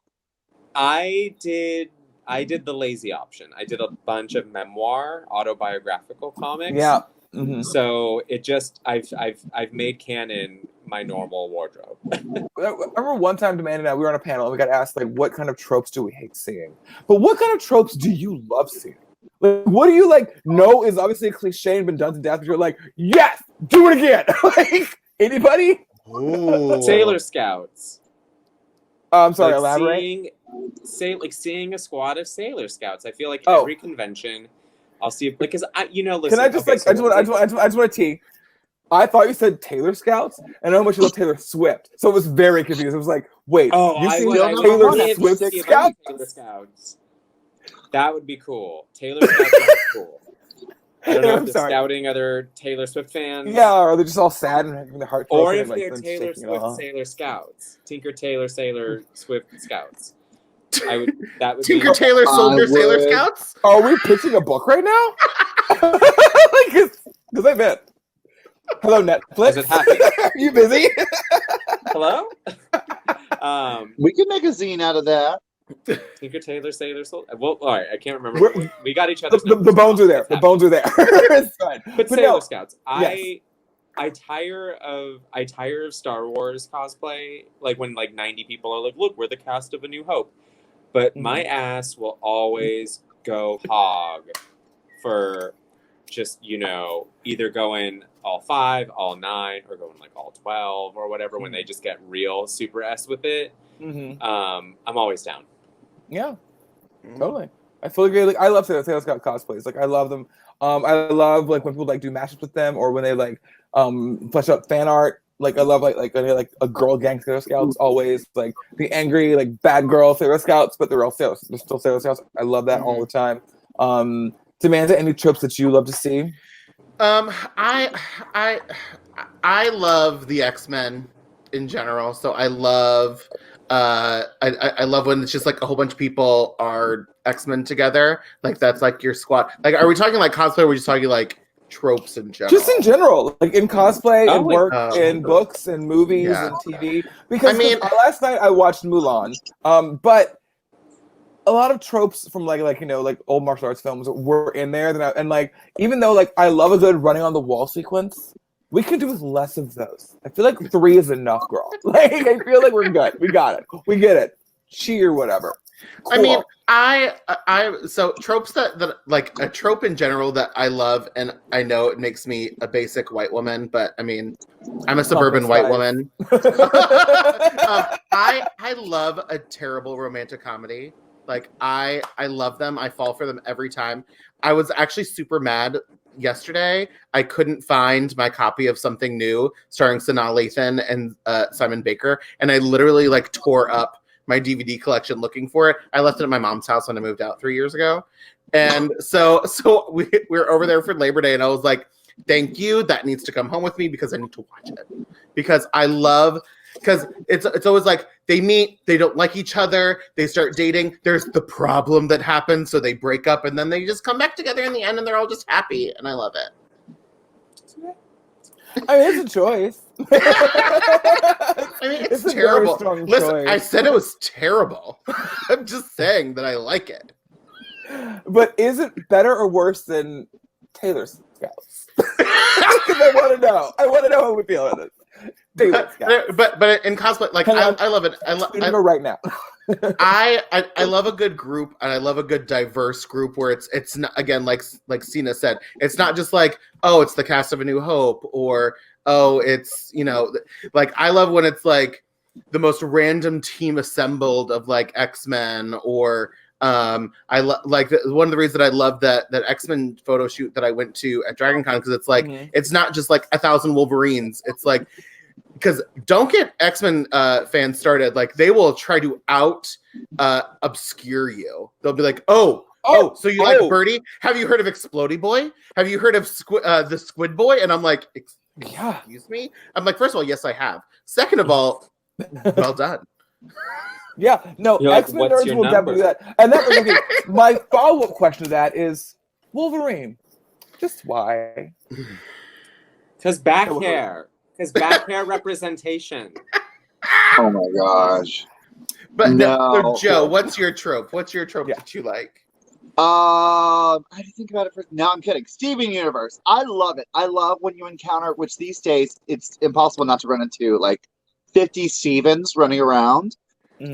I did the lazy option. I did a bunch of memoir, autobiographical comics. Yeah. Mm-hmm. So it just, I've made canon my normal wardrobe. I remember one time, Demanda and I, we were on a panel and we got asked, what kind of tropes do we hate seeing? But what kind of tropes do you love seeing? What do you know is obviously a cliche and been done to death, but you're like, yes, do it again. Anybody? Sailor Scouts. I'm sorry, elaborate. Seeing a squad of Sailor Scouts. I feel like every convention, I'll see because listen. Can I just I just want to tea. I thought you said Taylor Scouts, and I know how much you love Taylor Swift, so it was very confusing. It was like, wait, you've seen Taylor Swift Scouts? Taylor Scouts. That would be cool. Taylor Scouts would be cool. I don't know if they're scouting other Taylor Swift fans. Yeah, or they're just all sad and having their heart broken. Or if they're Taylor Swift Sailor Scouts. Tinker Taylor Sailor Swift Scouts. That would Tinker Tailor Soldier Sailor Scouts? Are we pitching a book right now? Because I bet. Hello, Netflix. Is it happening? Are you busy? Hello? We can make a zine out of that. Tinker Tailor Sailor Soldier. Well, all right, I can't remember. We got each other's the bones are there. The bones are there. It's fine. But Sailor Scouts. Yes. I tire of Star Wars cosplay. When 90 people are like, look, we're the cast of A New Hope. But my ass will always go hog for just, either going all 5, all 9, or going all 12 or whatever when they just get real super S with it. Mm-hmm. I'm always down. Yeah, totally. I fully agree. I love Sailor Scout cosplays. I love them. I love when people do mashups with them, or when they flesh up fan art. I love a girl gang Sailor Scouts, always the angry bad girl Sailor Scouts, but they're still Sailor Scouts. I love that all the time. Samantha, any tropes that you love to see? I love the X-Men in general. So I love I love when it's just like a whole bunch of people are X-Men together. Like that's like your squad. Like, are we talking like cosplay? Or are we just talking like tropes in general? Just in general, like in cosplay, in work, Oh. in books, in movies, Yeah. and TV. Because I mean- last night I watched Mulan, but a lot of tropes from like old martial arts films were in there. And like even though like I love a good running on the wall sequence, we could do with less of those. I feel like 3 is enough, girl. Like I feel like we're good. We got it. We get it. Cheer, whatever. Cool. I mean, so tropes that like a trope in general that I love, and I know it makes me a basic white woman, but I mean, I'm a suburban white woman. I love a terrible romantic comedy. Like I love them. I fall for them every time. I was actually super mad yesterday. I couldn't find my copy of Something New starring Sanaa Lathan and Simon Baker, and I literally like tore up my DVD collection looking for it. I left it at my mom's house when I moved out 3 years ago. And so we were over there for Labor Day, and I was like, thank you. That needs to come home with me because I need to watch it. Because it's always like they meet, they don't like each other, they start dating, there's the problem that happens, so they break up, and then they just come back together in the end, and they're all just happy, and I love it. I mean, it's a choice. I mean, it's terrible. Listen, choice. I said it was terrible. I'm just saying that I like it. But is it better or worse than Taylor's Scouts? Because I want to know. I want to know how we feel about it. Taylor's Scouts. But in cosplay, like I love it. I love right now. I love a good group, and I love a good diverse group where it's not, again, like Sina said, it's not just like, oh, it's the cast of A New Hope, or oh, it's, like I love when it's like the most random team assembled of like X-Men, or I like one of the reasons that I love that X-Men photo shoot that I went to at DragonCon, because it's like it's not just like 1,000 Wolverines. It's like, because don't get X-Men fans started. Like they will try to obscure you. They'll be like, oh, so you like Birdie? Have you heard of Explodey Boy? Have you heard of the Squid Boy? And I'm like, excuse me? I'm like, first of all, yes, I have. Second of all, well done. Yeah, no, X-Men nerds will definitely do that. And that was my follow-up question to that is Wolverine. Just why? Because back hair. Because back hair representation. Oh my gosh. But no, Joe, what's your trope? What's your trope that you like? I had to think about it first. No, I'm kidding. Steven Universe. I love it. I love when you encounter, which these days it's impossible not to run into, like 50 Stevens running around.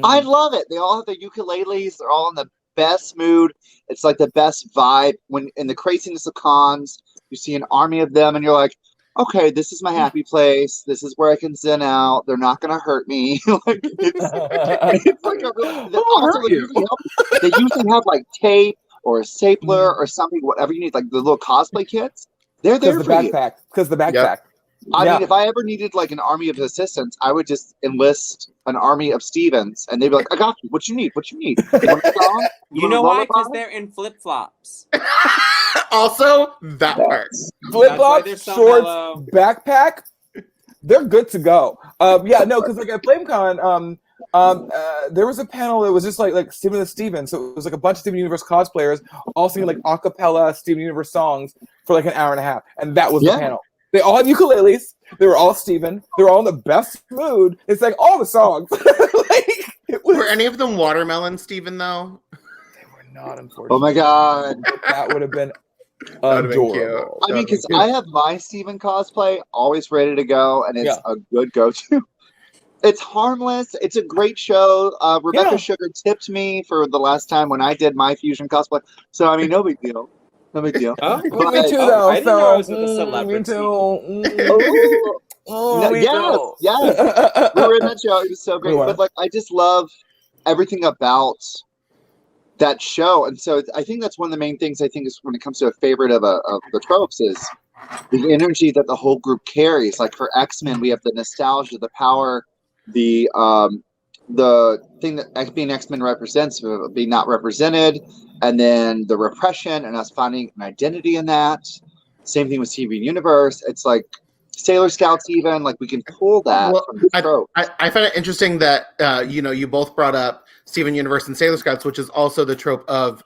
I love it. They all have their ukuleles. They're all in the best mood. It's like the best vibe. When in the craziness of cons, you see an army of them, and you're like, okay, this is my happy place. This is where I can zen out. They're not going to hurt me. Like, it's like a really, they usually have like tape or a stapler or something, whatever you need, like the little cosplay kits. They're there for you. Because the backpack. Yep. I mean, if I ever needed like an army of assistants, I would just enlist an army of Stevens, and they'd be like, "I got you. What you need? What you need? You know why? Because they're in flip flops. Also, that part. Flip flops, shorts, backpack. They're good to go. Because like at FlameCon, there was a panel that was just like Steven the Steven. So it was like a bunch of Steven Universe cosplayers all singing like a cappella Steven Universe songs for like an hour and a half, and that was the panel. They all had ukuleles. They were all Steven. They were all in the best mood. It's like all the songs. Were any of them watermelon Steven though? They were not, unfortunately. Oh my god, that would have been adorable. I mean, because I have my Steven cosplay always ready to go, and it's a good go-to. It's harmless. It's a great show. Rebecca Sugar tipped me for the last time when I did my fusion cosplay. So I mean, no big deal. No big deal. Oh, me too, though. I didn't know I was with a celebrity. Me too. Yes. We were in that show. It was so great. But like, I just love everything about that show, and so I think that's one of the main things. I think is when it comes to a favorite of the tropes is the energy that the whole group carries. Like for X-Men, we have the nostalgia, the power, the thing that being X-Men represents, being not represented, and then the repression and us finding an identity in that. Same thing with TV Universe. It's like Sailor Scouts, even like we can pull that from the trope. I find it interesting that you both brought up Steven Universe and Sailor Scouts, which is also the trope of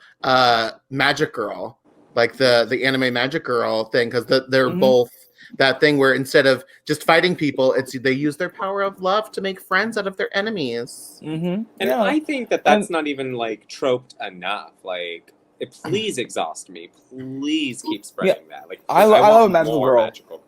Magic Girl, like the anime Magic Girl thing, because they're both that thing where instead of just fighting people, they use their power of love to make friends out of their enemies. And I think that's not even like troped enough. Like, please exhaust me. Please keep spreading that. Like, I love a magical girl. Magical.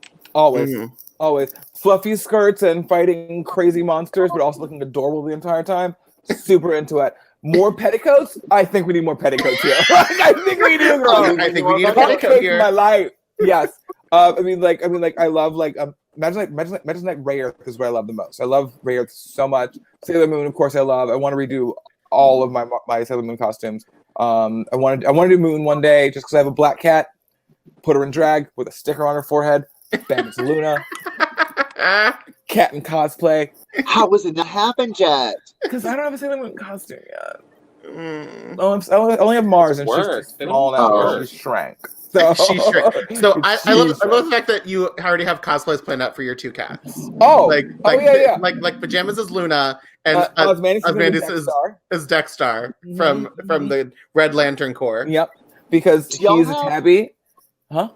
Always fluffy skirts and fighting crazy monsters, but also looking adorable the entire time. Super into it. More petticoats? I think we need more petticoats here. I think we do, girl. I think we need a petticoat here. My life. Yes. I mean, I love imagine like Ray-Earth is what I love the most. I love Ray-Earth so much. Sailor Moon, of course, I love. I want to redo all of my Sailor Moon costumes. I want to do Moon one day just because I have a black cat. Put her in drag with a sticker on her forehead. Bam, it's Luna. Cat in cosplay. How was it not happened yet? Because I don't have a Sailor Moon costume yet. I only have Mars, and she's small now. She shrank. So I love the fact that you already have cosplays planned out for your two cats. Like Pajamas is Luna and Osmandis is Dexstar from the Red Lantern Corps. Yep, because he's a tabby. Huh?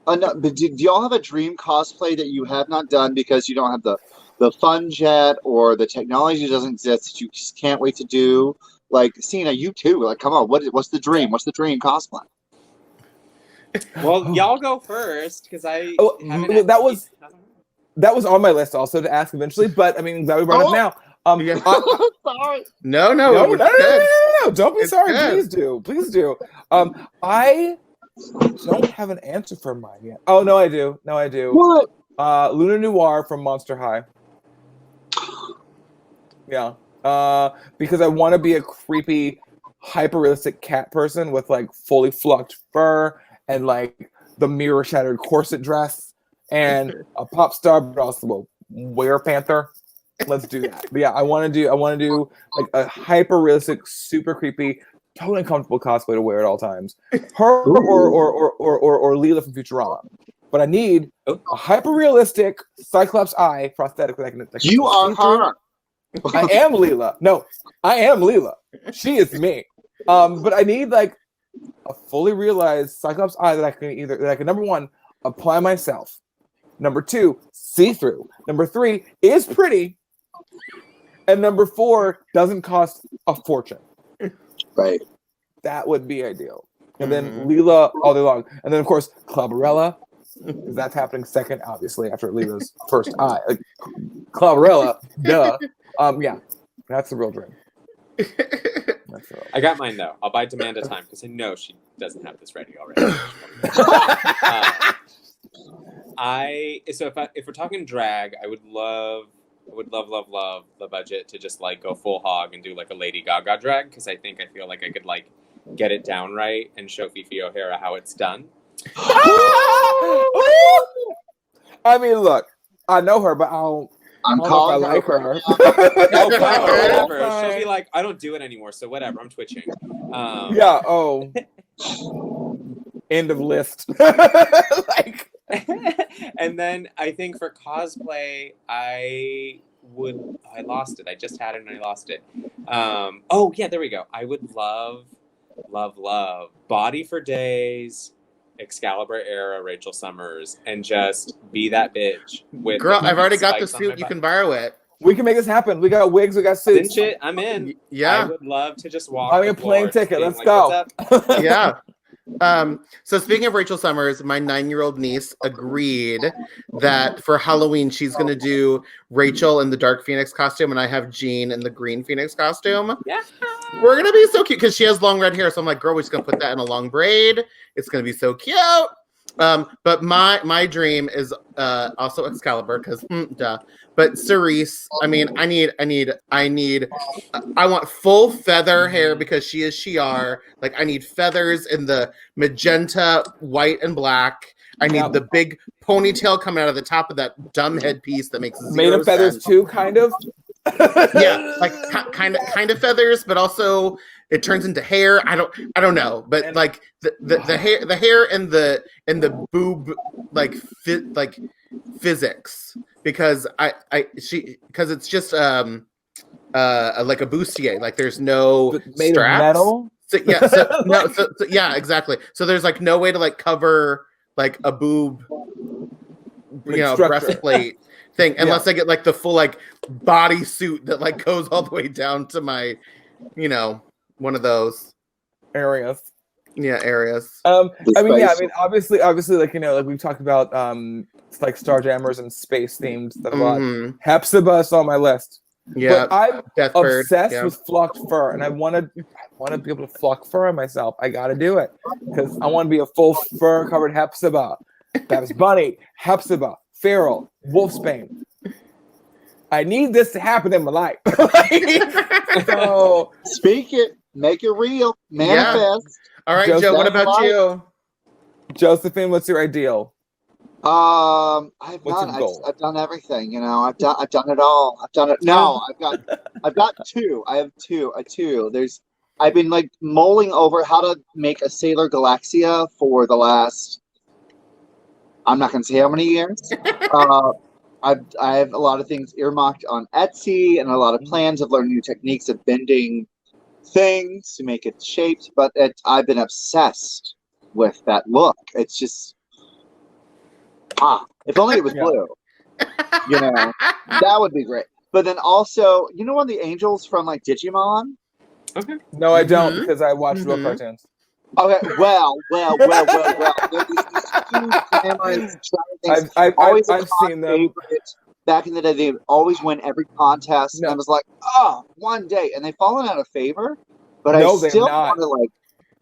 No, but do y'all have a dream cosplay that you have not done because you don't have the funds yet, or the technology doesn't exist that you just can't wait to do? Like, Sina, you too. Like, come on, what's the dream? What's the dream cosplay? Well, y'all go first because I that was on my list also to ask eventually, but I mean, glad we brought it up now. Sorry. No. Don't be sorry. Good. Please do. I don't have an answer for mine yet. Oh no, I do. What? Luna Noir from Monster High. Yeah. Because I want to be a creepy, hyper-realistic cat person with like fully fluffed fur and like the mirror shattered corset dress and a pop star, but also a were-panther. Let's do that. But yeah, I want to do like a hyper-realistic, super creepy, totally uncomfortable cosplay to wear at all times. Her or Leela from Futurama. But I need a hyper-realistic Cyclops eye prosthetic that I can. You are her. I am Leela. No, I am Leela. She is me. But I need like a fully realized Cyclops eye that I can number one, apply myself. Number two, see through. Number three, is pretty. And number four, doesn't cost a fortune. Right. That would be ideal. And then Leela all day long. And then of course, Clavarella. Because that's happening second, obviously, after Leela's first eye. Like, Clavarella, duh. Yeah, that's the real dream. I got mine though. I'll buy Demanda time because I know she doesn't have this ready already. If we're talking drag, I would love the budget to just like go full hog and do like a Lady Gaga drag because I feel like I could like get it down right and show Fifi O'Hara how it's done. I mean, look, I know her, but I'm calling I like her. No, whatever. She'll be like, I don't do it anymore, so whatever. I'm twitching. Yeah. Oh. End of list. Like. And then I think for cosplay, I lost it. I just had it and I lost it. Oh yeah, there we go. I would love Body for Days, Excalibur era Rachel Summers, and just be that bitch. With girl, I've already got the suit. You can borrow it. We can make this happen. We got wigs. We got suits. Shit, I'm in. Yeah, I would love to just walk. I'm a plane ticket. Let's go. Yeah. So speaking of Rachel Summers, my 9-year-old niece agreed that for Halloween she's gonna do Rachel in the Dark Phoenix costume, and I have Jean in the Green Phoenix costume. Yeah, we're gonna be so cute because she has long red hair. So I'm like, girl, we're just gonna put that in a long braid. It's gonna be so cute. But my dream is also Excalibur because duh. But Cerise, I mean, I want full feather hair because she is Shiar. Like, I need feathers in the magenta, white, and black. I need the big ponytail coming out of the top of that dumb headpiece that makes zero made of feathers sense. too, kind of. Yeah, like kind of feathers, but also it turns into hair. I don't know, but like the hair and the boob like physics, because because it's just like a bustier, like there's no made straps. Of metal. So, yeah, exactly. So there's like no way to like cover like a boob, breastplate thing, unless I get like the full like body suit that like goes all the way down to my, one of those areas. Yeah, areas. I mean, obviously, like like we've talked about, like Starjammers and space themed stuff. Mm-hmm. Hepzibah is on my list. Yeah, but I'm Deathbird, obsessed with flocked fur, and I want to be able to flock fur on myself. I got to do it because I want to be a full fur covered Hepzibah. Babs Bunny, Hepzibah, Feral, Wolfsbane. I need this to happen in my life. So speak it, make it real, manifest. Yeah. All right, Joe. What about you, Josephine? What's your ideal? I've done everything. I've done it all. I've done it. No, I've got two. I have two. I've been like mulling over how to make a Sailor Galaxia for the last, I'm not going to say how many years. I have a lot of things earmarked on Etsy and a lot of plans of learning new techniques of bending things to make it shaped, but I've been obsessed with that look. It's just, if only it was blue. That would be great. But then also, one of the angels from like Digimon? Okay. No, I don't, because I watch real cartoons. Okay, well. I've seen them. Back in the day, they would always win every contest, and I was like, one day, and they've fallen out of favor, but I still want to like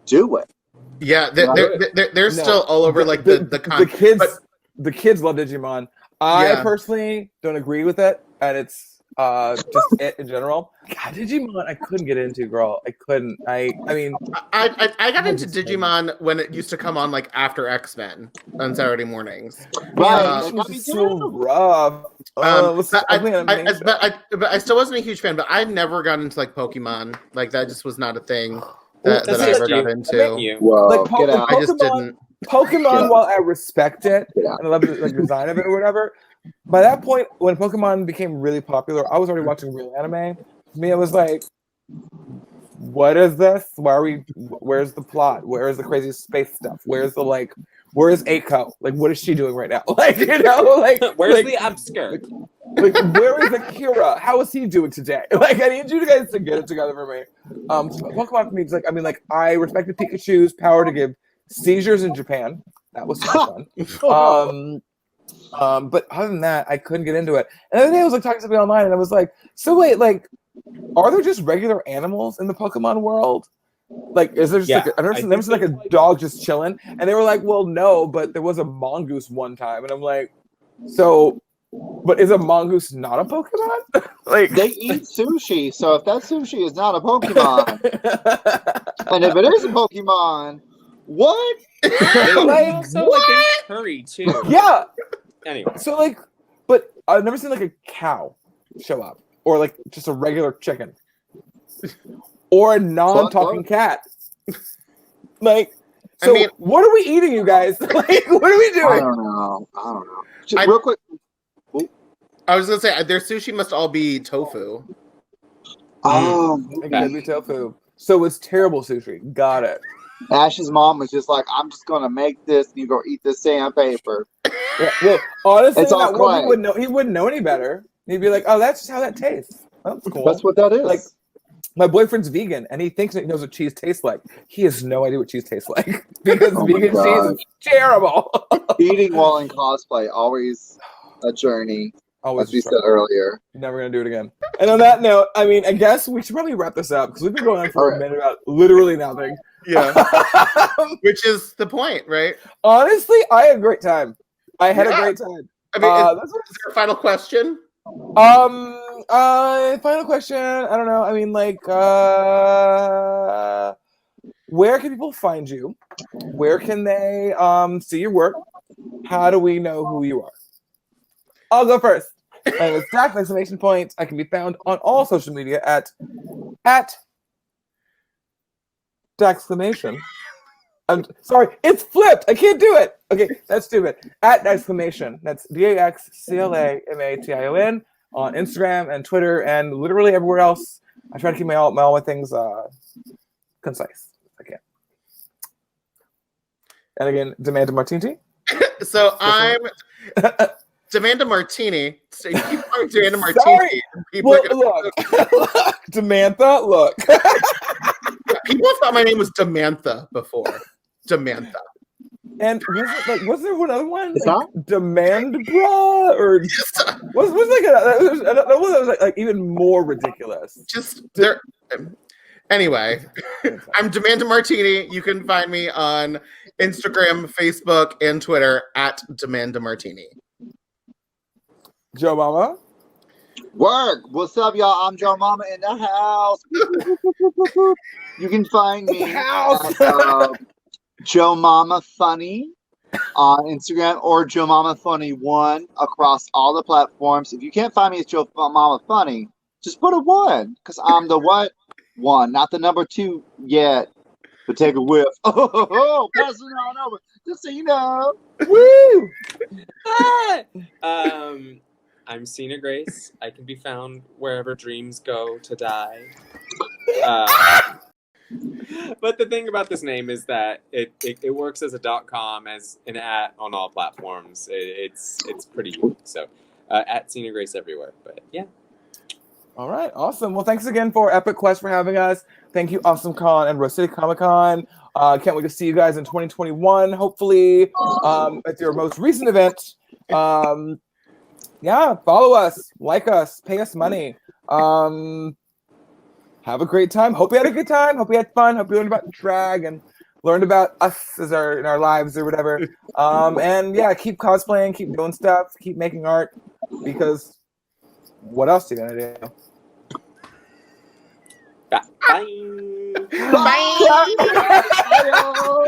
do it. Yeah, they're still all over like the kids. The kids love Digimon. I personally don't agree with it, and it's just it in general. God, Digimon, I couldn't get into, girl. I couldn't. I mean, I got into Digimon when it used to come on like after X-Men on Saturday mornings. Right, it was so rough. But I still wasn't a huge fan. But I never got into like Pokemon. Like that just was not a thing that I ever got into. Whoa, I just didn't. Pokemon, while I respect it and I love the design of it or whatever, by that point, when Pokemon became really popular, I was already watching real anime. To me, it was like, what is this? Where's the plot? Where's the crazy space stuff? Where's Eiko? Like, what is she doing right now? Like, where's the upskirt? Like, where is Akira? How is he doing today? Like, I need you guys to get it together for me. Pokemon for me is like, I respected Pikachu's power to give seizures in Japan. That was super fun. But other than that, I couldn't get into it. And the other day I was like talking to somebody online, and I was like, "So wait, like, are there just regular animals in the Pokemon world? Like, is there just I've never seen like a dog just chilling?" And they were like, "Well, no, but there was a mongoose one time." And I'm like, "So, but is a mongoose not a Pokemon?" Like, they eat sushi, so if that sushi is not a Pokemon, and if it is a Pokemon. What? Like, also, like, they eat curry too. Yeah. Anyway. So like, but I've never seen like a cow show up, or like just a regular chicken, or a non-talking cat. Like, so I mean, what are we eating, you guys? Like, what are we doing? I don't know. Just real quick. I was gonna say their sushi must all be tofu. It could be tofu. So it's terrible sushi. Got it. Ash's mom was just like, I'm just gonna make this and you go eat this sandpaper. Yeah, well, honestly, it's all clay. He wouldn't know any better. He'd be like, oh, that's just how that tastes. That's cool. That's what that is. Like, my boyfriend's vegan and he thinks that he knows what cheese tastes like. He has no idea what cheese tastes like because vegan cheese is terrible. Eating while in cosplay, always a journey. As we said earlier. Never gonna do it again. And on that note, I mean, I guess we should probably wrap this up because we've been going on for a minute about literally nothing. Yeah. Which is the point, right? Honestly, I had a great time. I had a great time. I mean, is there a final question? Final question. I don't know. I mean, like, where can people find you? Where can they see your work? How do we know who you are? I'll go first. And it's !! I can be found on all social media at exclamation. I'm sorry, it's flipped. I can't do it. Okay, that's stupid. At exclamation. That's DAXCLAMATION on Instagram and Twitter and literally everywhere else. I try to keep all my things concise. I can. And again, Demanda Martini. So I'm Demanda Martini. So you keep calling Demanda Martini. Look, Demantha, look. People thought my name was Demantha before. Demantha. And was there one other one? Like, Demandbra? Or was like even more ridiculous. Just there. Anyway, I'm Demanda Martini. You can find me on Instagram, Facebook, and Twitter at Demanda Martini. Joe Mama. Work. What's up, y'all? I'm Joe Mama in the house. You can find me at Joe Mama Funny on Instagram or Joe Mama Funny 1 across all the platforms. If you can't find me as Joe Mama Funny, just put a 1 because I'm the what? 1, not the number 2 yet. But take a whiff. Oh, pass it on over. Just so you know. Woo! I'm Sina Grace. I can be found wherever dreams go to die. But the thing about this name is that it works as a .com, as an @ on all platforms. It's pretty unique. So at Sina Grace everywhere. But yeah. All right, awesome. Well, thanks again for Epic Quest for having us. Thank you, Awesome Con and Rose City Comic Con. Can't wait to see you guys in 2021, hopefully, at your most recent event. Yeah, follow us, like us, pay us money. Have a great time. Hope you had a good time. Hope you had fun. Hope you learned about drag and learned about us as in our lives or whatever. And yeah, keep cosplaying, keep doing stuff, keep making art, because what else are you gonna do? Bye. Bye. Bye.